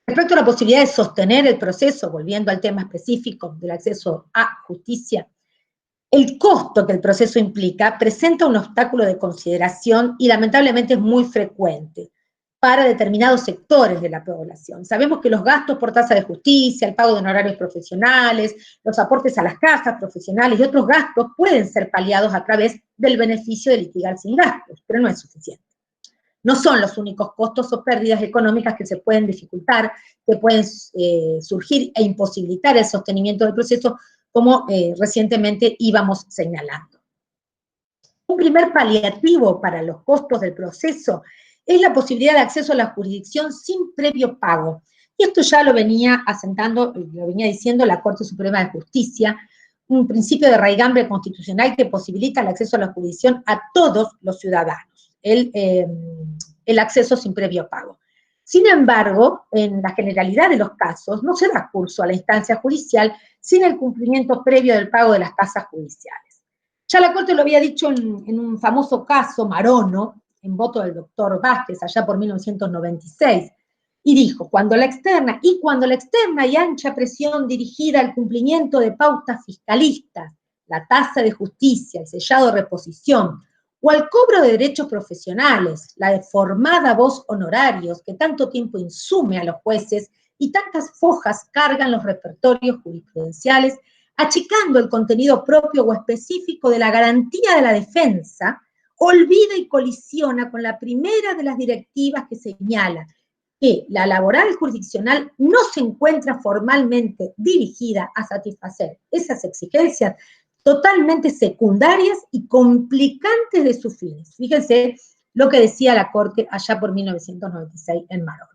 Respecto a la posibilidad de sostener el proceso, volviendo al tema específico del acceso a justicia, el costo que el proceso implica presenta un obstáculo de consideración y lamentablemente es muy frecuente para determinados sectores de la población. Sabemos que los gastos por tasa de justicia, el pago de honorarios profesionales, los aportes a las cajas profesionales y otros gastos pueden ser paliados a través del beneficio de litigar sin gastos, pero no es suficiente. No son los únicos costos o pérdidas económicas que se pueden dificultar, que pueden surgir e imposibilitar el sostenimiento del proceso, como recientemente íbamos señalando. Un primer paliativo para los costos del proceso es la posibilidad de acceso a la jurisdicción sin previo pago. Y esto ya lo venía asentando, lo venía diciendo la Corte Suprema de Justicia, un principio de raigambre constitucional que posibilita el acceso a la jurisdicción a todos los ciudadanos, el acceso sin previo pago. Sin embargo, en la generalidad de los casos, no se da curso a la instancia judicial sin el cumplimiento previo del pago de las tasas judiciales. Ya la Corte lo había dicho en un famoso caso, Marono, en voto del doctor Vázquez, allá por 1996, y dijo, cuando la externa y ancha presión dirigida al cumplimiento de pautas fiscalistas, la tasa de justicia, el sellado de reposición, o al cobro de derechos profesionales, la deformada voz honorarios que tanto tiempo insume a los jueces y tantas fojas cargan los repertorios jurisprudenciales, achicando el contenido propio o específico de la garantía de la defensa, olvida y colisiona con la primera de las directivas que señala que la laboral jurisdiccional no se encuentra formalmente dirigida a satisfacer esas exigencias totalmente secundarias y complicantes de sus fines. Fíjense lo que decía la Corte allá por 1996 en Marono.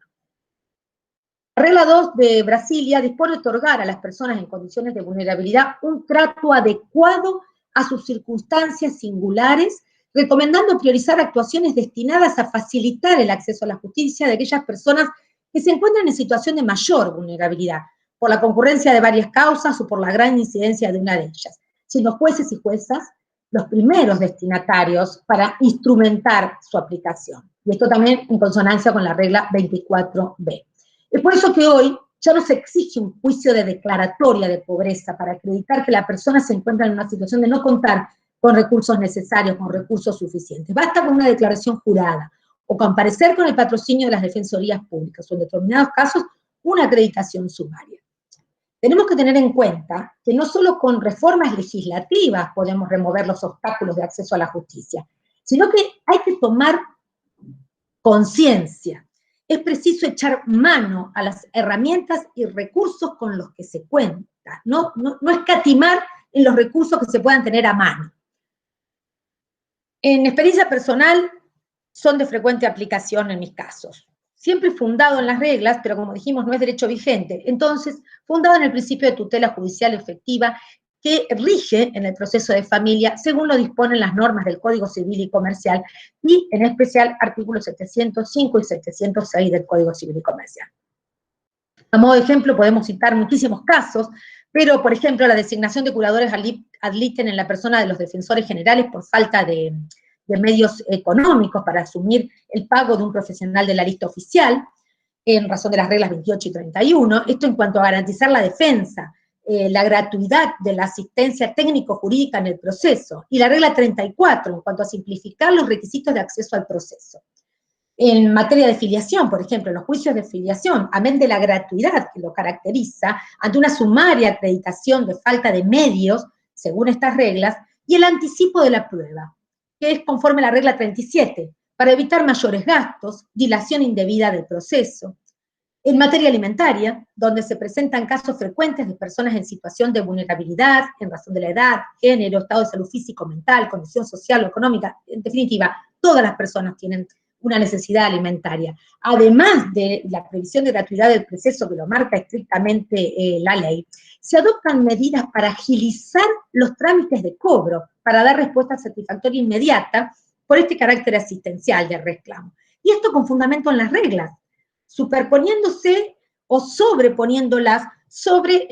La regla 2 de Brasilia dispone de otorgar a las personas en condiciones de vulnerabilidad un trato adecuado a sus circunstancias singulares, recomendando priorizar actuaciones destinadas a facilitar el acceso a la justicia de aquellas personas que se encuentran en situación de mayor vulnerabilidad, por la concurrencia de varias causas o por la gran incidencia de una de ellas, siendo jueces y juezas los primeros destinatarios para instrumentar su aplicación. Y esto también en consonancia con la regla 24b. Es por eso que hoy ya no se exige un juicio de declaratoria de pobreza para acreditar que la persona se encuentra en una situación de no contar con recursos necesarios, con recursos suficientes. Basta con una declaración jurada o comparecer con el patrocinio de las defensorías públicas o en determinados casos una acreditación sumaria. Tenemos que tener en cuenta que no solo con reformas legislativas podemos remover los obstáculos de acceso a la justicia, sino que hay que tomar conciencia. Es preciso echar mano a las herramientas y recursos con los que se cuenta, no escatimar en los recursos que se puedan tener a mano. En experiencia personal, son de frecuente aplicación en mis casos. Siempre fundado en las reglas, pero como dijimos, no es derecho vigente. Entonces, fundado en el principio de tutela judicial efectiva que rige en el proceso de familia según lo disponen las normas del Código Civil y Comercial y, en especial, artículos 705 y 706 del Código Civil y Comercial. A modo de ejemplo, podemos citar muchísimos casos, pero, por ejemplo, la designación de curadores ad litem en la persona de los defensores generales por falta de medios económicos para asumir el pago de un profesional de la lista oficial, en razón de las reglas 28 y 31, esto en cuanto a garantizar la defensa, la gratuidad de la asistencia técnico-jurídica en el proceso, y la regla 34, en cuanto a simplificar los requisitos de acceso al proceso. En materia de filiación, por ejemplo, en los juicios de filiación, amén de la gratuidad que lo caracteriza, ante una sumaria acreditación de falta de medios, según estas reglas, y el anticipo de la prueba, que es conforme a la regla 37, para evitar mayores gastos, dilación indebida del proceso. En materia alimentaria, donde se presentan casos frecuentes de personas en situación de vulnerabilidad, en razón de la edad, género, estado de salud físico, mental, condición social o económica, en definitiva, todas las personas tienen una necesidad alimentaria. Además de la previsión de gratuidad del proceso que lo marca estrictamente la ley, se adoptan medidas para agilizar los trámites de cobro, para dar respuesta satisfactoria inmediata por este carácter asistencial del reclamo. Y esto con fundamento en las reglas, superponiéndose o sobreponiéndolas sobre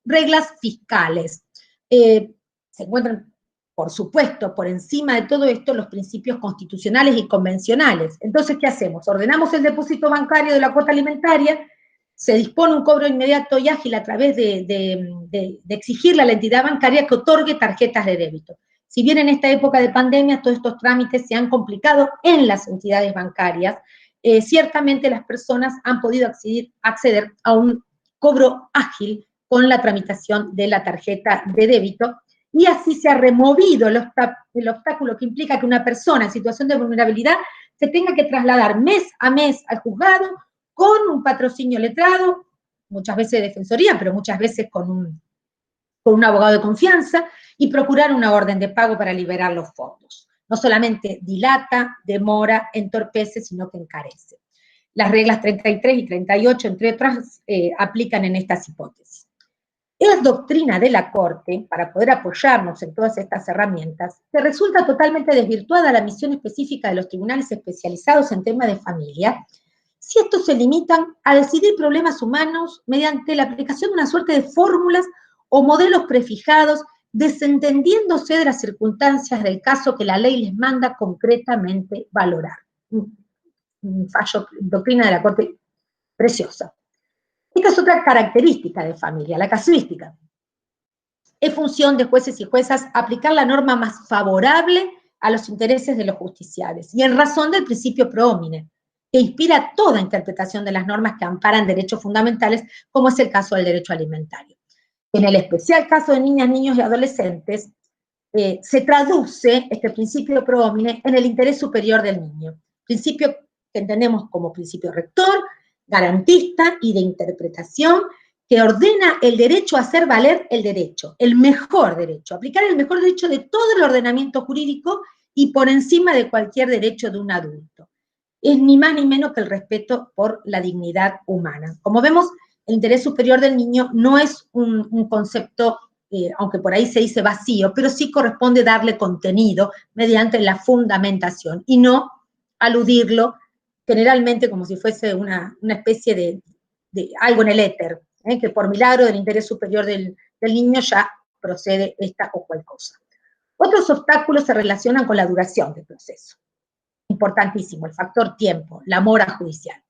reglas fiscales. Se encuentran, por supuesto, por encima de todo esto, los principios constitucionales y convencionales. Entonces, ¿qué hacemos? Ordenamos el depósito bancario de la cuota alimentaria, se dispone un cobro inmediato y ágil a través de exigirle a la entidad bancaria que otorgue tarjetas de débito. Si bien en esta época de pandemia todos estos trámites se han complicado en las entidades bancarias, ciertamente las personas han podido acceder a un cobro ágil con la tramitación de la tarjeta de débito, y así se ha removido el obstáculo que implica que una persona en situación de vulnerabilidad se tenga que trasladar mes a mes al juzgado con un patrocinio letrado, muchas veces de defensoría, pero muchas veces con un abogado de confianza, y procurar una orden de pago para liberar los fondos. No solamente dilata, demora, entorpece, sino que encarece. Las reglas 33 y 38, entre otras, aplican en estas hipótesis. Es doctrina de la Corte, para poder apoyarnos en todas estas herramientas, que resulta totalmente desvirtuada la misión específica de los tribunales especializados en temas de familia, si estos se limitan a decidir problemas humanos mediante la aplicación de una suerte de fórmulas o modelos prefijados, desentendiéndose de las circunstancias del caso que la ley les manda concretamente valorar. Un fallo, doctrina de la Corte preciosa. Esta es otra característica de familia, la casuística. Es función de jueces y juezas aplicar la norma más favorable a los intereses de los justiciables, y en razón del principio pro homine, que inspira toda interpretación de las normas que amparan derechos fundamentales, como es el caso del derecho alimentario. En el especial caso de niñas, niños y adolescentes, se traduce este principio pro homine en el interés superior del niño, principio que entendemos como principio rector, garantista y de interpretación, que ordena el derecho a hacer valer el derecho, el mejor derecho, aplicar el mejor derecho de todo el ordenamiento jurídico y por encima de cualquier derecho de un adulto. Es ni más ni menos que el respeto por la dignidad humana. Como vemos, el interés superior del niño no es un concepto, aunque por ahí se dice vacío, pero sí corresponde darle contenido mediante la fundamentación y no aludirlo generalmente como si fuese una especie de algo en el éter, que por milagro del interés superior del niño ya procede esta o cual cosa. Otros obstáculos se relacionan con la duración del proceso. Importantísimo, el factor tiempo, la mora judicial.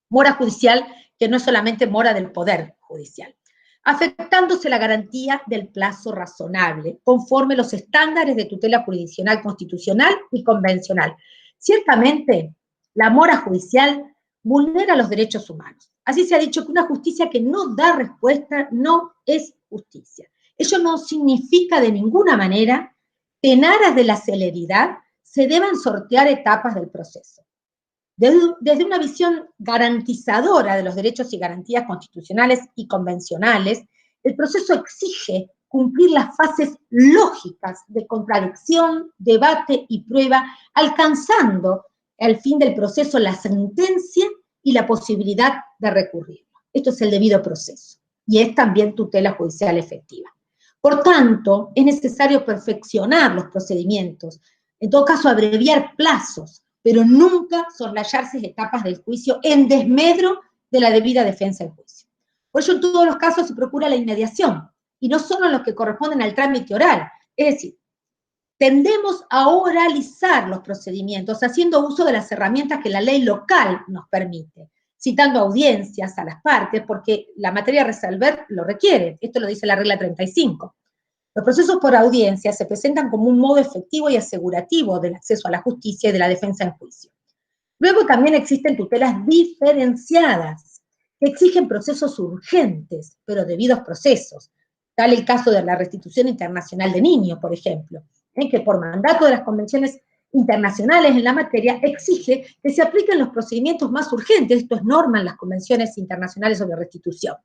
Mora judicial que no es solamente mora del poder judicial, afectándose la garantía del plazo razonable, conforme los estándares de tutela jurisdiccional constitucional y convencional. Ciertamente, la mora judicial vulnera los derechos humanos. Así se ha dicho que una justicia que no da respuesta no es justicia. Ello no significa de ninguna manera en aras de la celeridad, se deben sortear etapas del proceso. Desde una visión garantizadora de los derechos y garantías constitucionales y convencionales, el proceso exige cumplir las fases lógicas de contradicción, debate y prueba, alcanzando al fin del proceso la sentencia y la posibilidad de recurrirlo. Esto es el debido proceso, y es también tutela judicial efectiva. Por tanto, es necesario perfeccionar los procedimientos, en todo caso abreviar plazos, pero nunca soslayarse etapas del juicio en desmedro de la debida defensa del juicio. Por ello, en todos los casos se procura la inmediación, y no solo en los que corresponden al trámite oral. Es decir, tendemos a oralizar los procedimientos, haciendo uso de las herramientas que la ley local nos permite, citando audiencias a las partes, porque la materia a resolver lo requiere. Esto lo dice la regla 35. Los procesos por audiencia se presentan como un modo efectivo y asegurativo del acceso a la justicia y de la defensa en juicio. Luego también existen tutelas diferenciadas, que exigen procesos urgentes, pero debidos procesos. Tal el caso de la restitución internacional de niños, por ejemplo, en que por mandato de las convenciones internacionales en la materia exige que se apliquen los procedimientos más urgentes. Esto es norma en las convenciones internacionales sobre restitución.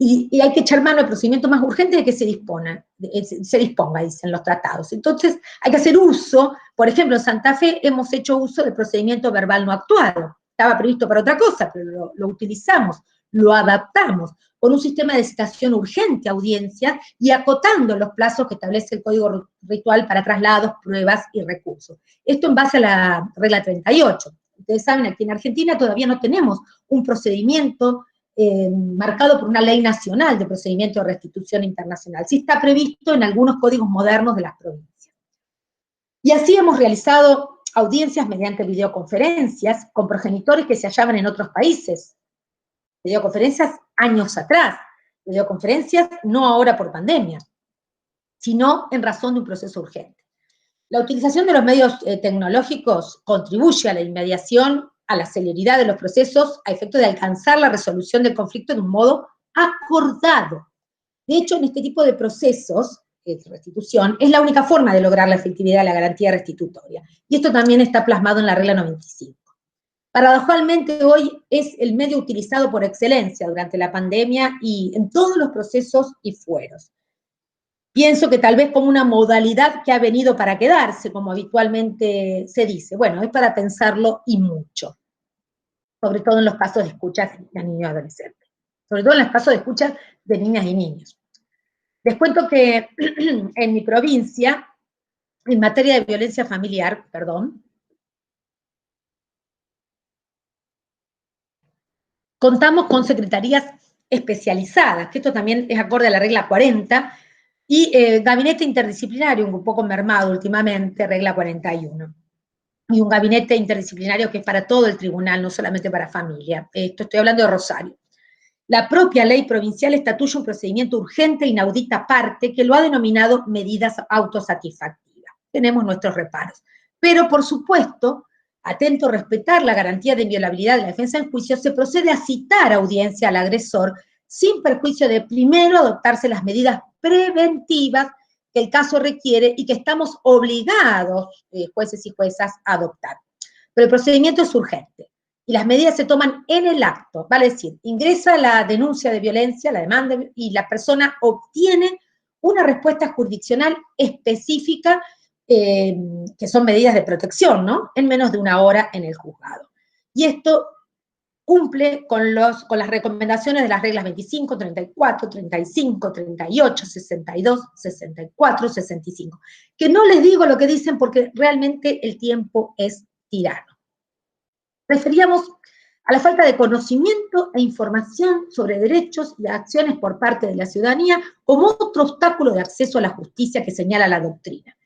Y hay que echar mano al procedimiento más urgente de que se disponga, dicen los tratados. Entonces, hay que hacer uso, por ejemplo, en Santa Fe hemos hecho uso del procedimiento verbal no actuado. Estaba previsto para otra cosa, pero lo utilizamos, lo adaptamos, con un sistema de citación urgente a audiencia y acotando los plazos que establece el Código Ritual para traslados, pruebas y recursos. Esto en base a la regla 38. Ustedes saben, aquí en Argentina todavía no tenemos un procedimiento marcado por una ley nacional de procedimiento de restitución internacional. Sí está previsto en algunos códigos modernos de las provincias. Y así hemos realizado audiencias mediante videoconferencias con progenitores que se hallaban en otros países. Videoconferencias años atrás. Videoconferencias no ahora por pandemia, sino en razón de un proceso urgente. La utilización de los medios tecnológicos contribuye a la inmediación, a la celeridad de los procesos, a efecto de alcanzar la resolución del conflicto de un modo acordado. De hecho, en este tipo de procesos, de restitución, es la única forma de lograr la efectividad de la garantía restitutoria. Y esto también está plasmado en la regla 95. Paradojalmente, hoy es el medio utilizado por excelencia durante la pandemia y en todos los procesos y fueros. Pienso que tal vez como una modalidad que ha venido para quedarse, como habitualmente se dice. Bueno, es para pensarlo y mucho. Sobre todo en los casos de escuchas de niños y adolescentes. Sobre todo en los casos de escuchas de niñas y niños. Les cuento que en mi provincia, en materia de violencia familiar, contamos con secretarías especializadas, que esto también es acorde a la regla 40, y gabinete interdisciplinario, un poco mermado últimamente, regla 41. Y un gabinete interdisciplinario que es para todo el tribunal, no solamente para familia. Esto estoy hablando de Rosario. La propia ley provincial estatuye un procedimiento urgente, inaudita aparte, que lo ha denominado medidas autosatisfactivas. Tenemos nuestros reparos. Pero, por supuesto, atento a respetar la garantía de inviolabilidad de la defensa en juicio, se procede a citar audiencia al agresor sin perjuicio de primero adoptarse las medidas preventivas que el caso requiere y que estamos obligados, jueces y juezas, a adoptar. Pero el procedimiento es urgente y las medidas se toman en el acto, vale decir, ingresa la denuncia de violencia, la demanda, y la persona obtiene una respuesta jurisdiccional específica, que son medidas de protección, ¿no? En menos de una hora en el juzgado. Y esto cumple con las recomendaciones de las reglas 25, 34, 35, 38, 62, 64, 65. Que no les digo lo que dicen porque realmente el tiempo es tirano. Referíamos a la falta de conocimiento e información sobre derechos y acciones por parte de la ciudadanía como otro obstáculo de acceso a la justicia que señala la doctrina.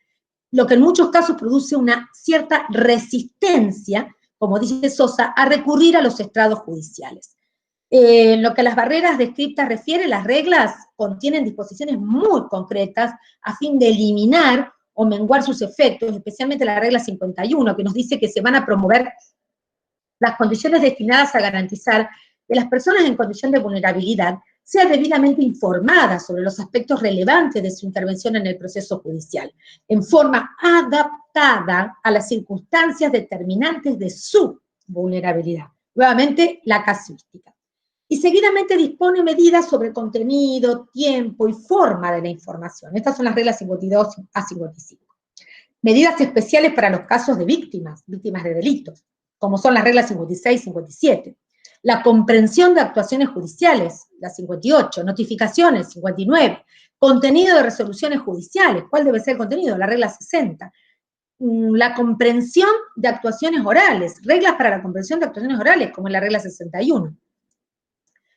Lo que en muchos casos produce una cierta resistencia, como dice Sosa, a recurrir a los estrados judiciales. En lo que a las barreras descriptas refiere, las reglas contienen disposiciones muy concretas a fin de eliminar o menguar sus efectos, especialmente la regla 51, que nos dice que se van a promover las condiciones destinadas a garantizar que las personas en condición de vulnerabilidad sea debidamente informada sobre los aspectos relevantes de su intervención en el proceso judicial, en forma adaptada a las circunstancias determinantes de su vulnerabilidad. Nuevamente, la casuística. Y seguidamente dispone medidas sobre contenido, tiempo y forma de la información. Estas son las reglas 52 a 55. Medidas especiales para los casos de víctimas de delitos, como son las reglas 56 y 57. La comprensión de actuaciones judiciales, la 58, notificaciones, 59, contenido de resoluciones judiciales, ¿cuál debe ser el contenido? La regla 60. La comprensión de actuaciones orales, reglas para la comprensión de actuaciones orales, como en la regla 61.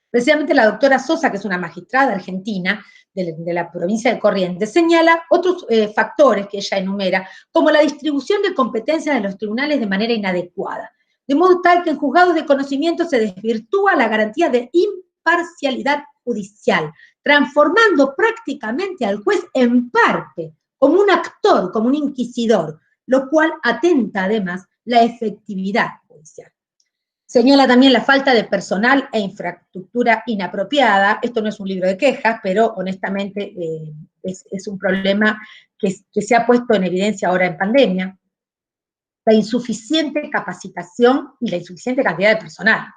Precisamente la doctora Sosa, que es una magistrada argentina de la provincia de Corrientes, señala otros factores que ella enumera, como la distribución de competencias de los tribunales de manera inadecuada, de modo tal que en juzgados de conocimiento se desvirtúa la garantía de imparcialidad judicial, transformando prácticamente al juez en parte, como un actor, como un inquisidor, lo cual atenta además la efectividad judicial. Señala también la falta de personal e infraestructura inapropiada. Esto no es un libro de quejas, pero honestamente es un problema que se ha puesto en evidencia ahora en pandemia. La insuficiente capacitación y la insuficiente cantidad de personal.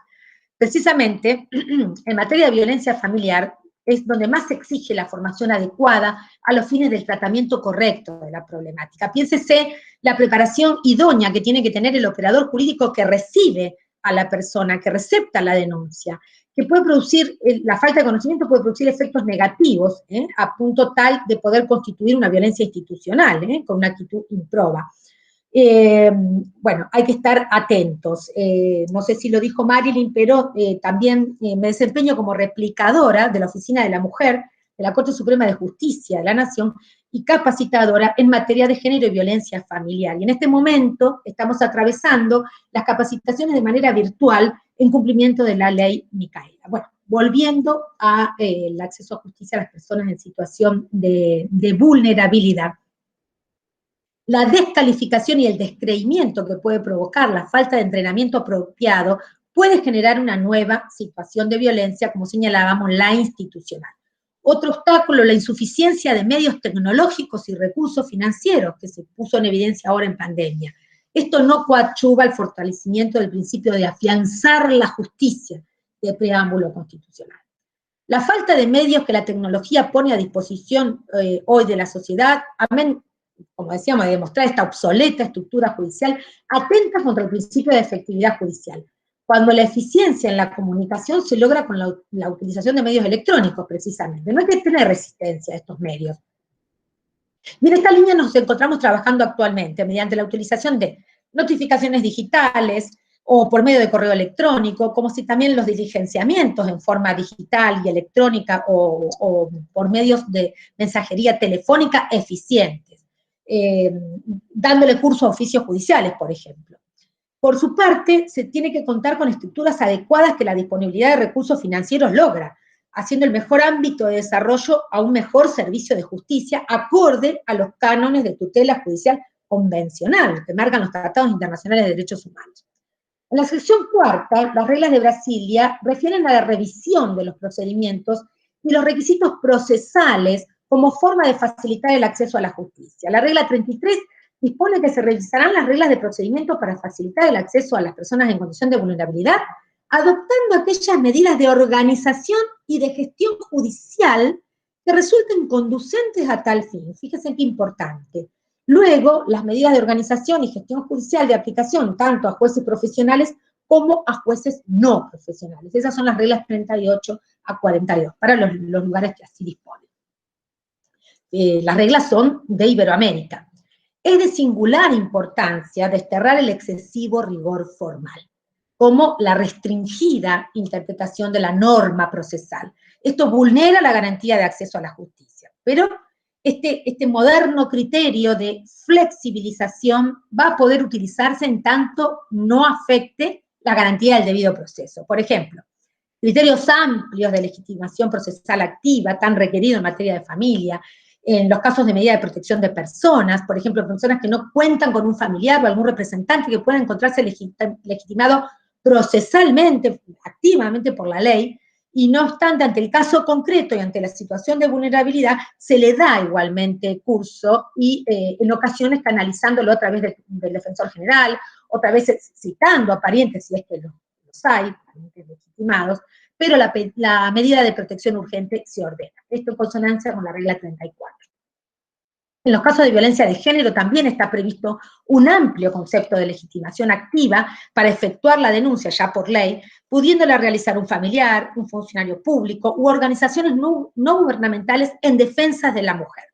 Precisamente, en materia de violencia familiar, es donde más se exige la formación adecuada a los fines del tratamiento correcto de la problemática. Piénsese la preparación idónea que tiene que tener el operador jurídico que recibe a la persona, que recepta la denuncia, que puede producir, la falta de conocimiento puede producir efectos negativos, a punto tal de poder constituir una violencia institucional, con una actitud improba. Bueno, hay que estar atentos. No sé si lo dijo Marilyn, pero también me desempeño como replicadora de la Oficina de la Mujer de la Corte Suprema de Justicia de la Nación y capacitadora en materia de género y violencia familiar. Y en este momento estamos atravesando las capacitaciones de manera virtual en cumplimiento de la ley Micaela. Bueno, volviendo al acceso a justicia a las personas en situación de vulnerabilidad. La descalificación y el descreimiento que puede provocar la falta de entrenamiento apropiado puede generar una nueva situación de violencia, como señalábamos, la institucional. Otro obstáculo, la insuficiencia de medios tecnológicos y recursos financieros, que se puso en evidencia ahora en pandemia. Esto no coadyuva al fortalecimiento del principio de afianzar la justicia de preámbulo constitucional. La falta de medios que la tecnología pone a disposición hoy de la sociedad, amén, como decíamos, de demostrar esta obsoleta estructura judicial, atenta contra el principio de efectividad judicial, cuando la eficiencia en la comunicación se logra con la utilización de medios electrónicos, precisamente. No hay que tener resistencia a estos medios. Y en esta línea nos encontramos trabajando actualmente, mediante la utilización de notificaciones digitales, o por medio de correo electrónico, como si también los diligenciamientos en forma digital y electrónica, o por medios de mensajería telefónica eficientes. Dándole curso a oficios judiciales, por ejemplo. Por su parte, se tiene que contar con estructuras adecuadas que la disponibilidad de recursos financieros logra, haciendo el mejor ámbito de desarrollo a un mejor servicio de justicia, acorde a los cánones de tutela judicial convencional que marcan los tratados internacionales de derechos humanos. En la sección cuarta, las reglas de Brasilia refieren a la revisión de los procedimientos y los requisitos procesales como forma de facilitar el acceso a la justicia. La regla 33 dispone que se revisarán las reglas de procedimiento para facilitar el acceso a las personas en condición de vulnerabilidad, adoptando aquellas medidas de organización y de gestión judicial que resulten conducentes a tal fin. Fíjense qué importante. Luego, las medidas de organización y gestión judicial de aplicación tanto a jueces profesionales como a jueces no profesionales. Esas son las reglas 38 a 42, para los lugares que así disponen. Las reglas son de Iberoamérica. Es de singular importancia desterrar el excesivo rigor formal, como la restringida interpretación de la norma procesal. Esto vulnera la garantía de acceso a la justicia, pero este moderno criterio de flexibilización va a poder utilizarse en tanto no afecte la garantía del debido proceso. Por ejemplo, criterios amplios de legitimación procesal activa, tan requerido en materia de familia, en los casos de medida de protección de personas, por ejemplo, personas que no cuentan con un familiar o algún representante que pueda encontrarse legitimado procesalmente, activamente por la ley, y no obstante, ante el caso concreto y ante la situación de vulnerabilidad, se le da igualmente curso y en ocasiones canalizándolo a través del defensor general, otra vez citando a parientes, si es que los hay, parientes legitimados, pero la medida de protección urgente se ordena. Esto en consonancia con la regla 34. En los casos de violencia de género también está previsto un amplio concepto de legitimación activa para efectuar la denuncia ya por ley, pudiéndola realizar un familiar, un funcionario público u organizaciones no gubernamentales en defensa de la mujer.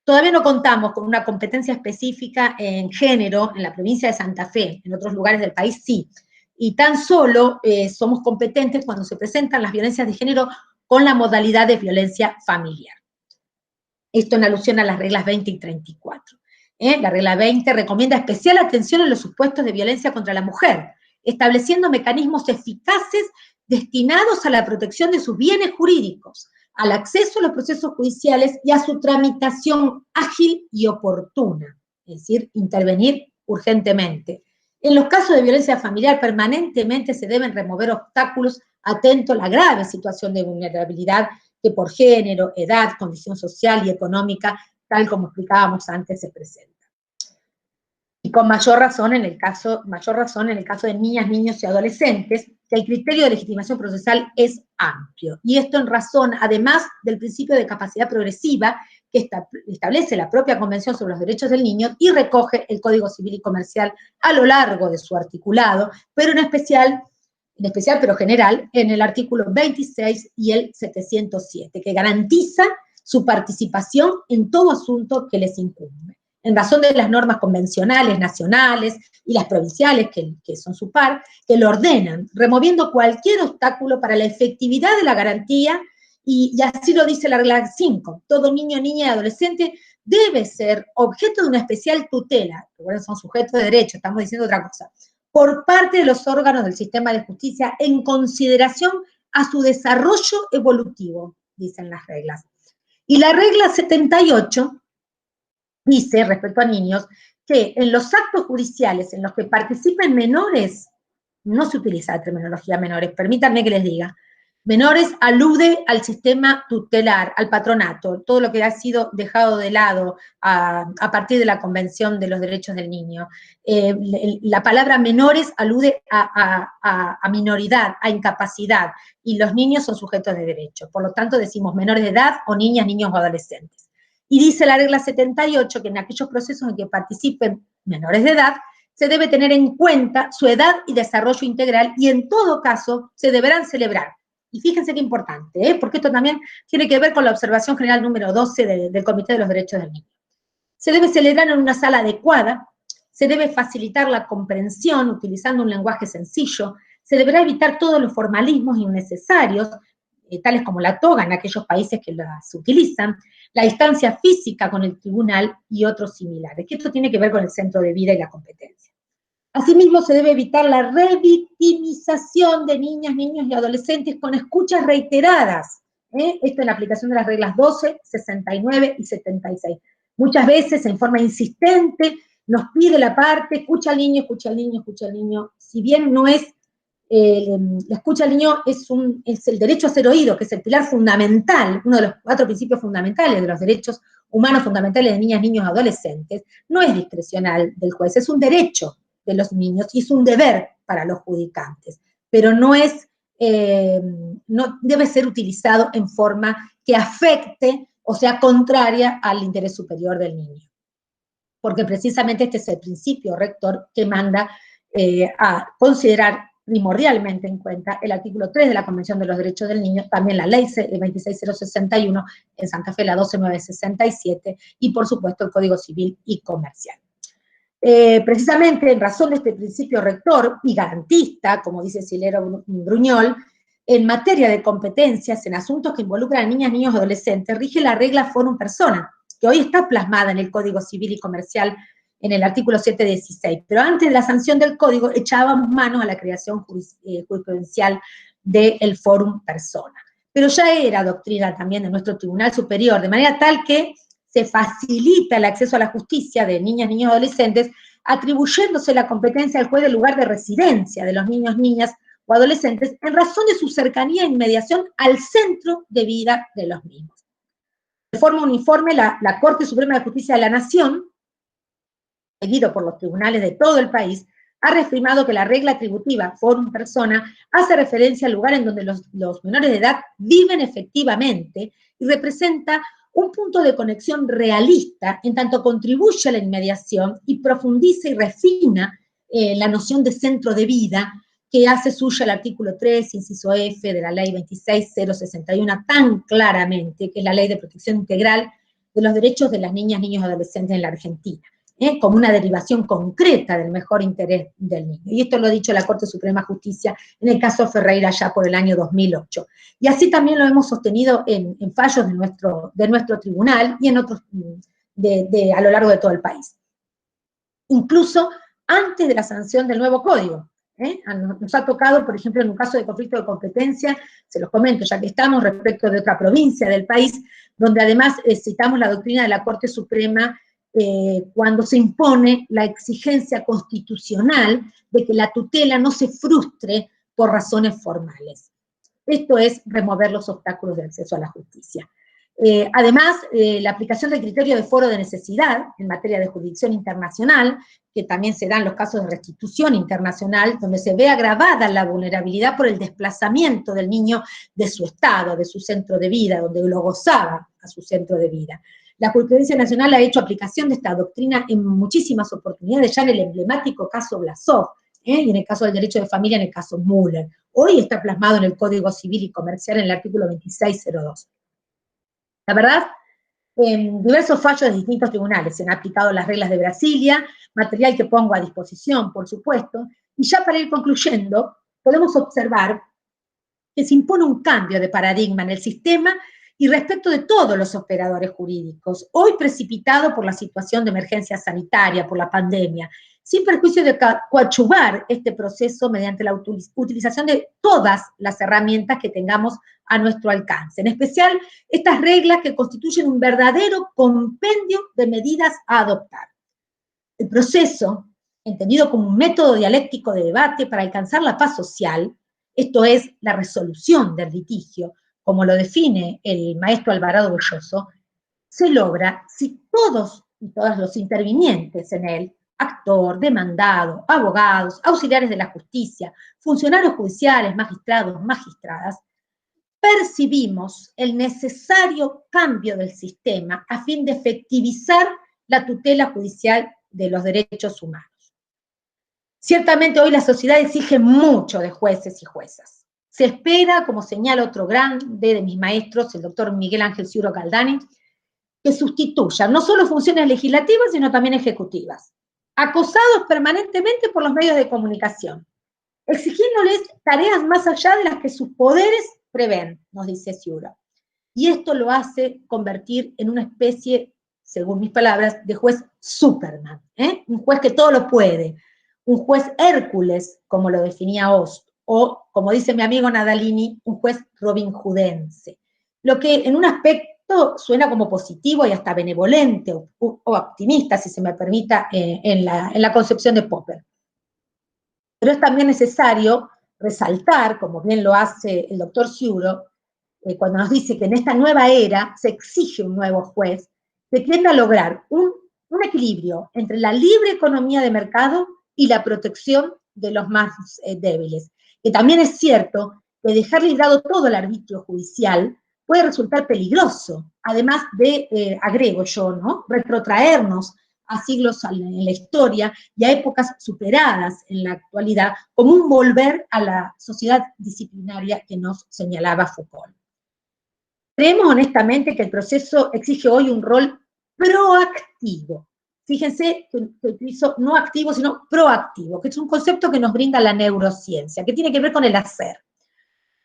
Todavía no contamos con una competencia específica en género en la provincia de Santa Fe, en otros lugares del país sí, y tan solo somos competentes cuando se presentan las violencias de género con la modalidad de violencia familiar. Esto en alusión a las reglas 20 y 34. La regla 20 recomienda especial atención en los supuestos de violencia contra la mujer, estableciendo mecanismos eficaces destinados a la protección de sus bienes jurídicos, al acceso a los procesos judiciales y a su tramitación ágil y oportuna, es decir, intervenir urgentemente. En los casos de violencia familiar, permanentemente se deben remover obstáculos atento a la grave situación de vulnerabilidad que por género, edad, condición social y económica, tal como explicábamos antes, se presenta. Y con mayor razón en el caso de niñas, niños y adolescentes, que el criterio de legitimación procesal es amplio. Y esto en razón, además del principio de capacidad progresiva que establece la propia Convención sobre los Derechos del Niño y recoge el Código Civil y Comercial a lo largo de su articulado, pero en especial pero general, en el artículo 26 y el 707, que garantiza su participación en todo asunto que les incumbe, en razón de las normas convencionales, nacionales y las provinciales, que son su par, que lo ordenan, removiendo cualquier obstáculo para la efectividad de la garantía, y así lo dice la regla 5, todo niño, niña y adolescente debe ser objeto de una especial tutela, que bueno, son sujetos de derecho, estamos diciendo otra cosa, por parte de los órganos del sistema de justicia en consideración a su desarrollo evolutivo, dicen las reglas. Y la regla 78 dice, respecto a niños, que en los actos judiciales en los que participen menores, no se utiliza la terminología menores, permítanme que les diga, menores alude al sistema tutelar, al patronato, todo lo que ha sido dejado de lado a partir de la Convención de los Derechos del Niño. La palabra menores alude a minoridad, a incapacidad, y los niños son sujetos de derecho. Por lo tanto, decimos menores de edad o niñas, niños o adolescentes. Y dice la regla 78 que en aquellos procesos en que participen menores de edad, se debe tener en cuenta su edad y desarrollo integral, y en todo caso se deberán celebrar. Y fíjense qué importante, porque esto también tiene que ver con la observación general número 12 del Comité de los Derechos del Niño. Se debe celebrar en una sala adecuada, se debe facilitar la comprensión utilizando un lenguaje sencillo, se deberá evitar todos los formalismos innecesarios, tales como la toga en aquellos países que las utilizan, la distancia física con el tribunal y otros similares, que esto tiene que ver con el centro de vida y la competencia. Asimismo, se debe evitar la revictimización de niñas, niños y adolescentes con escuchas reiteradas. Esto en la aplicación de las reglas 12, 69 y 76. Muchas veces, en forma insistente, nos pide la parte, escucha al niño, escucha al niño, escucha al niño. Si bien no es, la escucha al niño es el derecho a ser oído, que es el pilar fundamental, uno de los 4 principios fundamentales de los derechos humanos fundamentales de niñas, niños y adolescentes, no es discrecional del juez, es un derecho de los niños y es un deber para los judicantes, pero no debe ser utilizado en forma que afecte o sea contraria al interés superior del niño. Porque precisamente este es el principio rector que manda a considerar primordialmente en cuenta el artículo 3 de la Convención de los Derechos del Niño, también la ley 26061, en Santa Fe la 12967, y por supuesto el Código Civil y Comercial. Precisamente en razón de este principio rector y garantista, como dice Silero Bruñol, en materia de competencias en asuntos que involucran a niñas, niños y adolescentes, rige la regla Forum Persona, que hoy está plasmada en el Código Civil y Comercial en el artículo 716, pero antes de la sanción del Código echábamos manos a la creación jurisprudencial del Forum Persona. Pero ya era doctrina también de nuestro Tribunal Superior, de manera tal que se facilita el acceso a la justicia de niñas, niños y adolescentes, atribuyéndose la competencia al juez del lugar de residencia de los niños, niñas o adolescentes en razón de su cercanía e inmediación al centro de vida de los mismos. De forma uniforme, la Corte Suprema de Justicia de la Nación, seguido por los tribunales de todo el país, ha reafirmado que la regla atributiva forum persona hace referencia al lugar en donde los menores de edad viven efectivamente y representa un punto de conexión realista en tanto contribuye a la inmediación y profundiza y refina la noción de centro de vida que hace suya el artículo 3, inciso F de la ley 26.061 tan claramente, que es la Ley de Protección Integral de los Derechos de las Niñas, Niños y Adolescentes en la Argentina, como una derivación concreta del mejor interés del niño. Y esto lo ha dicho la Corte Suprema de Justicia en el caso Ferreira ya por el año 2008. Y así también lo hemos sostenido en fallos de nuestro tribunal y en otros a lo largo de todo el país. Incluso antes de la sanción del nuevo código. Nos ha tocado, por ejemplo, en un caso de conflicto de competencia, se los comento, ya que estamos respecto de otra provincia del país, donde además citamos la doctrina de la Corte Suprema cuando se impone la exigencia constitucional de que la tutela no se frustre por razones formales. Esto es remover los obstáculos de acceso a la justicia. Además, la aplicación del criterio de foro de necesidad en materia de jurisdicción internacional, que también se da en los casos de restitución internacional, donde se ve agravada la vulnerabilidad por el desplazamiento del niño de su estado, de su centro de vida, donde lo gozaba a su centro de vida. La jurisprudencia nacional ha hecho aplicación de esta doctrina en muchísimas oportunidades, ya en el emblemático caso Blasov, y en el caso del derecho de familia, en el caso Müller. Hoy está plasmado en el Código Civil y Comercial en el artículo 2602. La verdad, en diversos fallos de distintos tribunales se han aplicado las reglas de Brasilia, material que pongo a disposición, por supuesto, y ya para ir concluyendo, podemos observar que se impone un cambio de paradigma en el sistema y respecto de todos los operadores jurídicos, hoy precipitado por la situación de emergencia sanitaria, por la pandemia, sin perjuicio de coadyuvar este proceso mediante la utilización de todas las herramientas que tengamos a nuestro alcance, en especial estas reglas que constituyen un verdadero compendio de medidas a adoptar. El proceso, entendido como un método dialéctico de debate para alcanzar la paz social, esto es, la resolución del litigio, como lo define el maestro Alvarado Belloso, se logra si todos y todas los intervinientes en él, actor, demandado, abogados, auxiliares de la justicia, funcionarios judiciales, magistrados, magistradas, percibimos el necesario cambio del sistema a fin de efectivizar la tutela judicial de los derechos humanos. Ciertamente hoy la sociedad exige mucho de jueces y juezas. Se espera, como señala otro grande de mis maestros, el doctor Miguel Ángel Ciuro Caldani, que sustituyan no solo funciones legislativas, sino también ejecutivas, acosados permanentemente por los medios de comunicación, exigiéndoles tareas más allá de las que sus poderes prevén, nos dice Ciuro. Y esto lo hace convertir en una especie, según mis palabras, de juez Superman, un juez que todo lo puede, un juez Hércules, como lo definía Ost, o, como dice mi amigo Nadalini, un juez robinhudense. Lo que en un aspecto suena como positivo y hasta benevolente o optimista, si se me permita, en la concepción de Popper. Pero es también necesario resaltar, como bien lo hace el doctor Ciuro, cuando nos dice que en esta nueva era se exige un nuevo juez que tienda a lograr un equilibrio entre la libre economía de mercado y la protección de los más débiles. Que también es cierto que dejar librado todo el arbitrio judicial puede resultar peligroso, además de, agrego yo, ¿no?, retrotraernos a siglos en la historia y a épocas superadas en la actualidad, como un volver a la sociedad disciplinaria que nos señalaba Foucault. Creemos honestamente que el proceso exige hoy un rol proactivo. Fíjense que utilizo no activo, sino proactivo, que es un concepto que nos brinda la neurociencia, que tiene que ver con el hacer,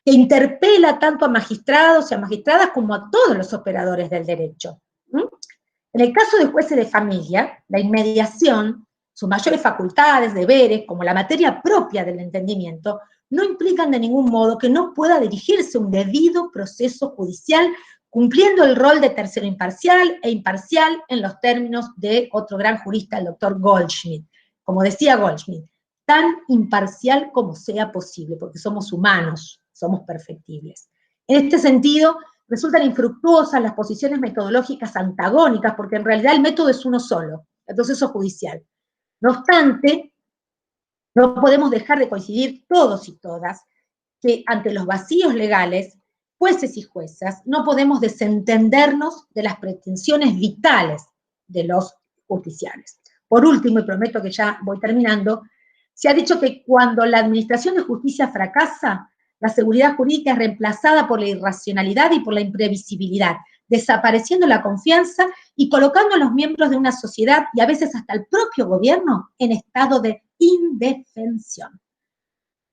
que interpela tanto a magistrados y a magistradas como a todos los operadores del derecho. En el caso de jueces de familia, la inmediación, sus mayores facultades, deberes, como la materia propia del entendimiento, no implican de ningún modo que no pueda dirigirse un debido proceso judicial cumpliendo el rol de tercero imparcial e imparcial en los términos de otro gran jurista, el doctor Goldschmidt. Como decía Goldschmidt, tan imparcial como sea posible, porque somos humanos, somos perfectibles. En este sentido, resultan infructuosas las posiciones metodológicas antagónicas, porque en realidad el método es uno solo, el proceso judicial. No obstante, no podemos dejar de coincidir todos y todas que ante los vacíos legales, jueces y juezas, no podemos desentendernos de las pretensiones vitales de los justiciales. Por último, y prometo que ya voy terminando, se ha dicho que cuando la administración de justicia fracasa, la seguridad jurídica es reemplazada por la irracionalidad y por la imprevisibilidad, desapareciendo la confianza y colocando a los miembros de una sociedad y a veces hasta el propio gobierno en estado de indefensión.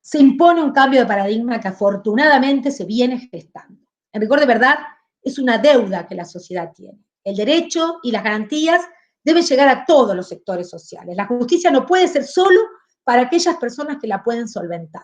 Se impone un cambio de paradigma que afortunadamente se viene gestando. En rigor de verdad, es una deuda que la sociedad tiene. El derecho y las garantías deben llegar a todos los sectores sociales. La justicia no puede ser solo para aquellas personas que la pueden solventar.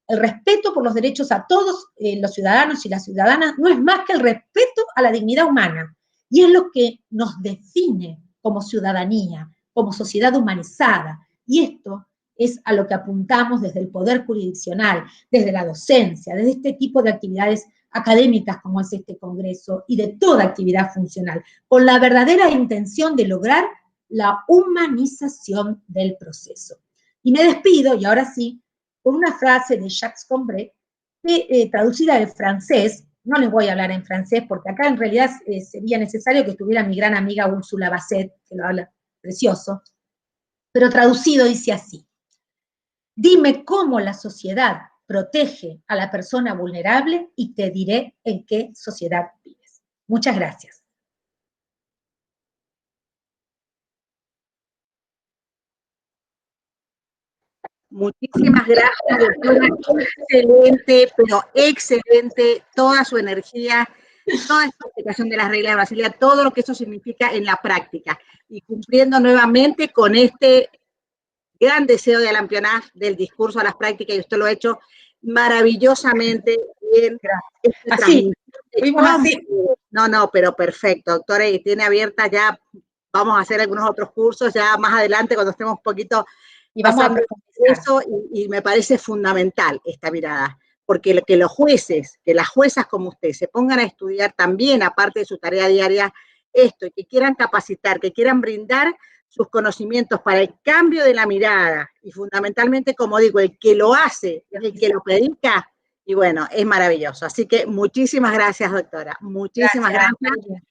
El respeto por los derechos a todos los ciudadanos y las ciudadanas no es más que el respeto a la dignidad humana. Y es lo que nos define como ciudadanía, como sociedad humanizada. Y esto es a lo que apuntamos desde el poder jurisdiccional, desde la docencia, desde este tipo de actividades académicas como es este congreso y de toda actividad funcional, con la verdadera intención de lograr la humanización del proceso. Y me despido, y ahora sí, con una frase de Jacques Combré, que traducida del francés, no les voy a hablar en francés porque acá en realidad sería necesario que estuviera mi gran amiga Úrsula Basset, que lo habla precioso, pero traducido dice así: dime cómo la sociedad protege a la persona vulnerable y te diré en qué sociedad vives. Muchas gracias. Muchísimas gracias, doctora. Excelente, pero excelente, toda su energía, toda esta aplicación de las reglas de Basilea, todo lo que eso significa en la práctica. Y cumpliendo nuevamente con este gran deseo de Alain Pionaf, del discurso a las prácticas, y usted lo ha hecho maravillosamente bien. Así, fuimos así. No, pero perfecto, doctora, y tiene abierta ya, vamos a hacer algunos otros cursos ya más adelante cuando estemos un poquito y vamos a eso, y me parece fundamental esta mirada, porque que los jueces, que las juezas como usted, se pongan a estudiar también, aparte de su tarea diaria, esto, y que quieran capacitar, que quieran brindar sus conocimientos para el cambio de la mirada, y fundamentalmente, como digo, el que lo hace, el que lo predica, y bueno, es maravilloso. Así que muchísimas gracias, doctora. Muchísimas gracias.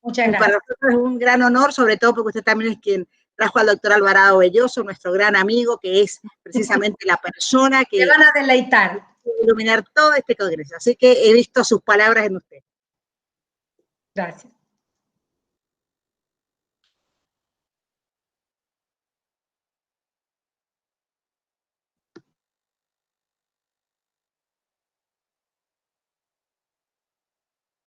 Muchas gracias. Para nosotros es un gran honor, sobre todo porque usted también es quien trajo al doctor Alvarado Belloso, nuestro gran amigo, que es precisamente la persona que van a deleitar, va a iluminar todo este congreso. Así que he visto sus palabras en usted. Gracias.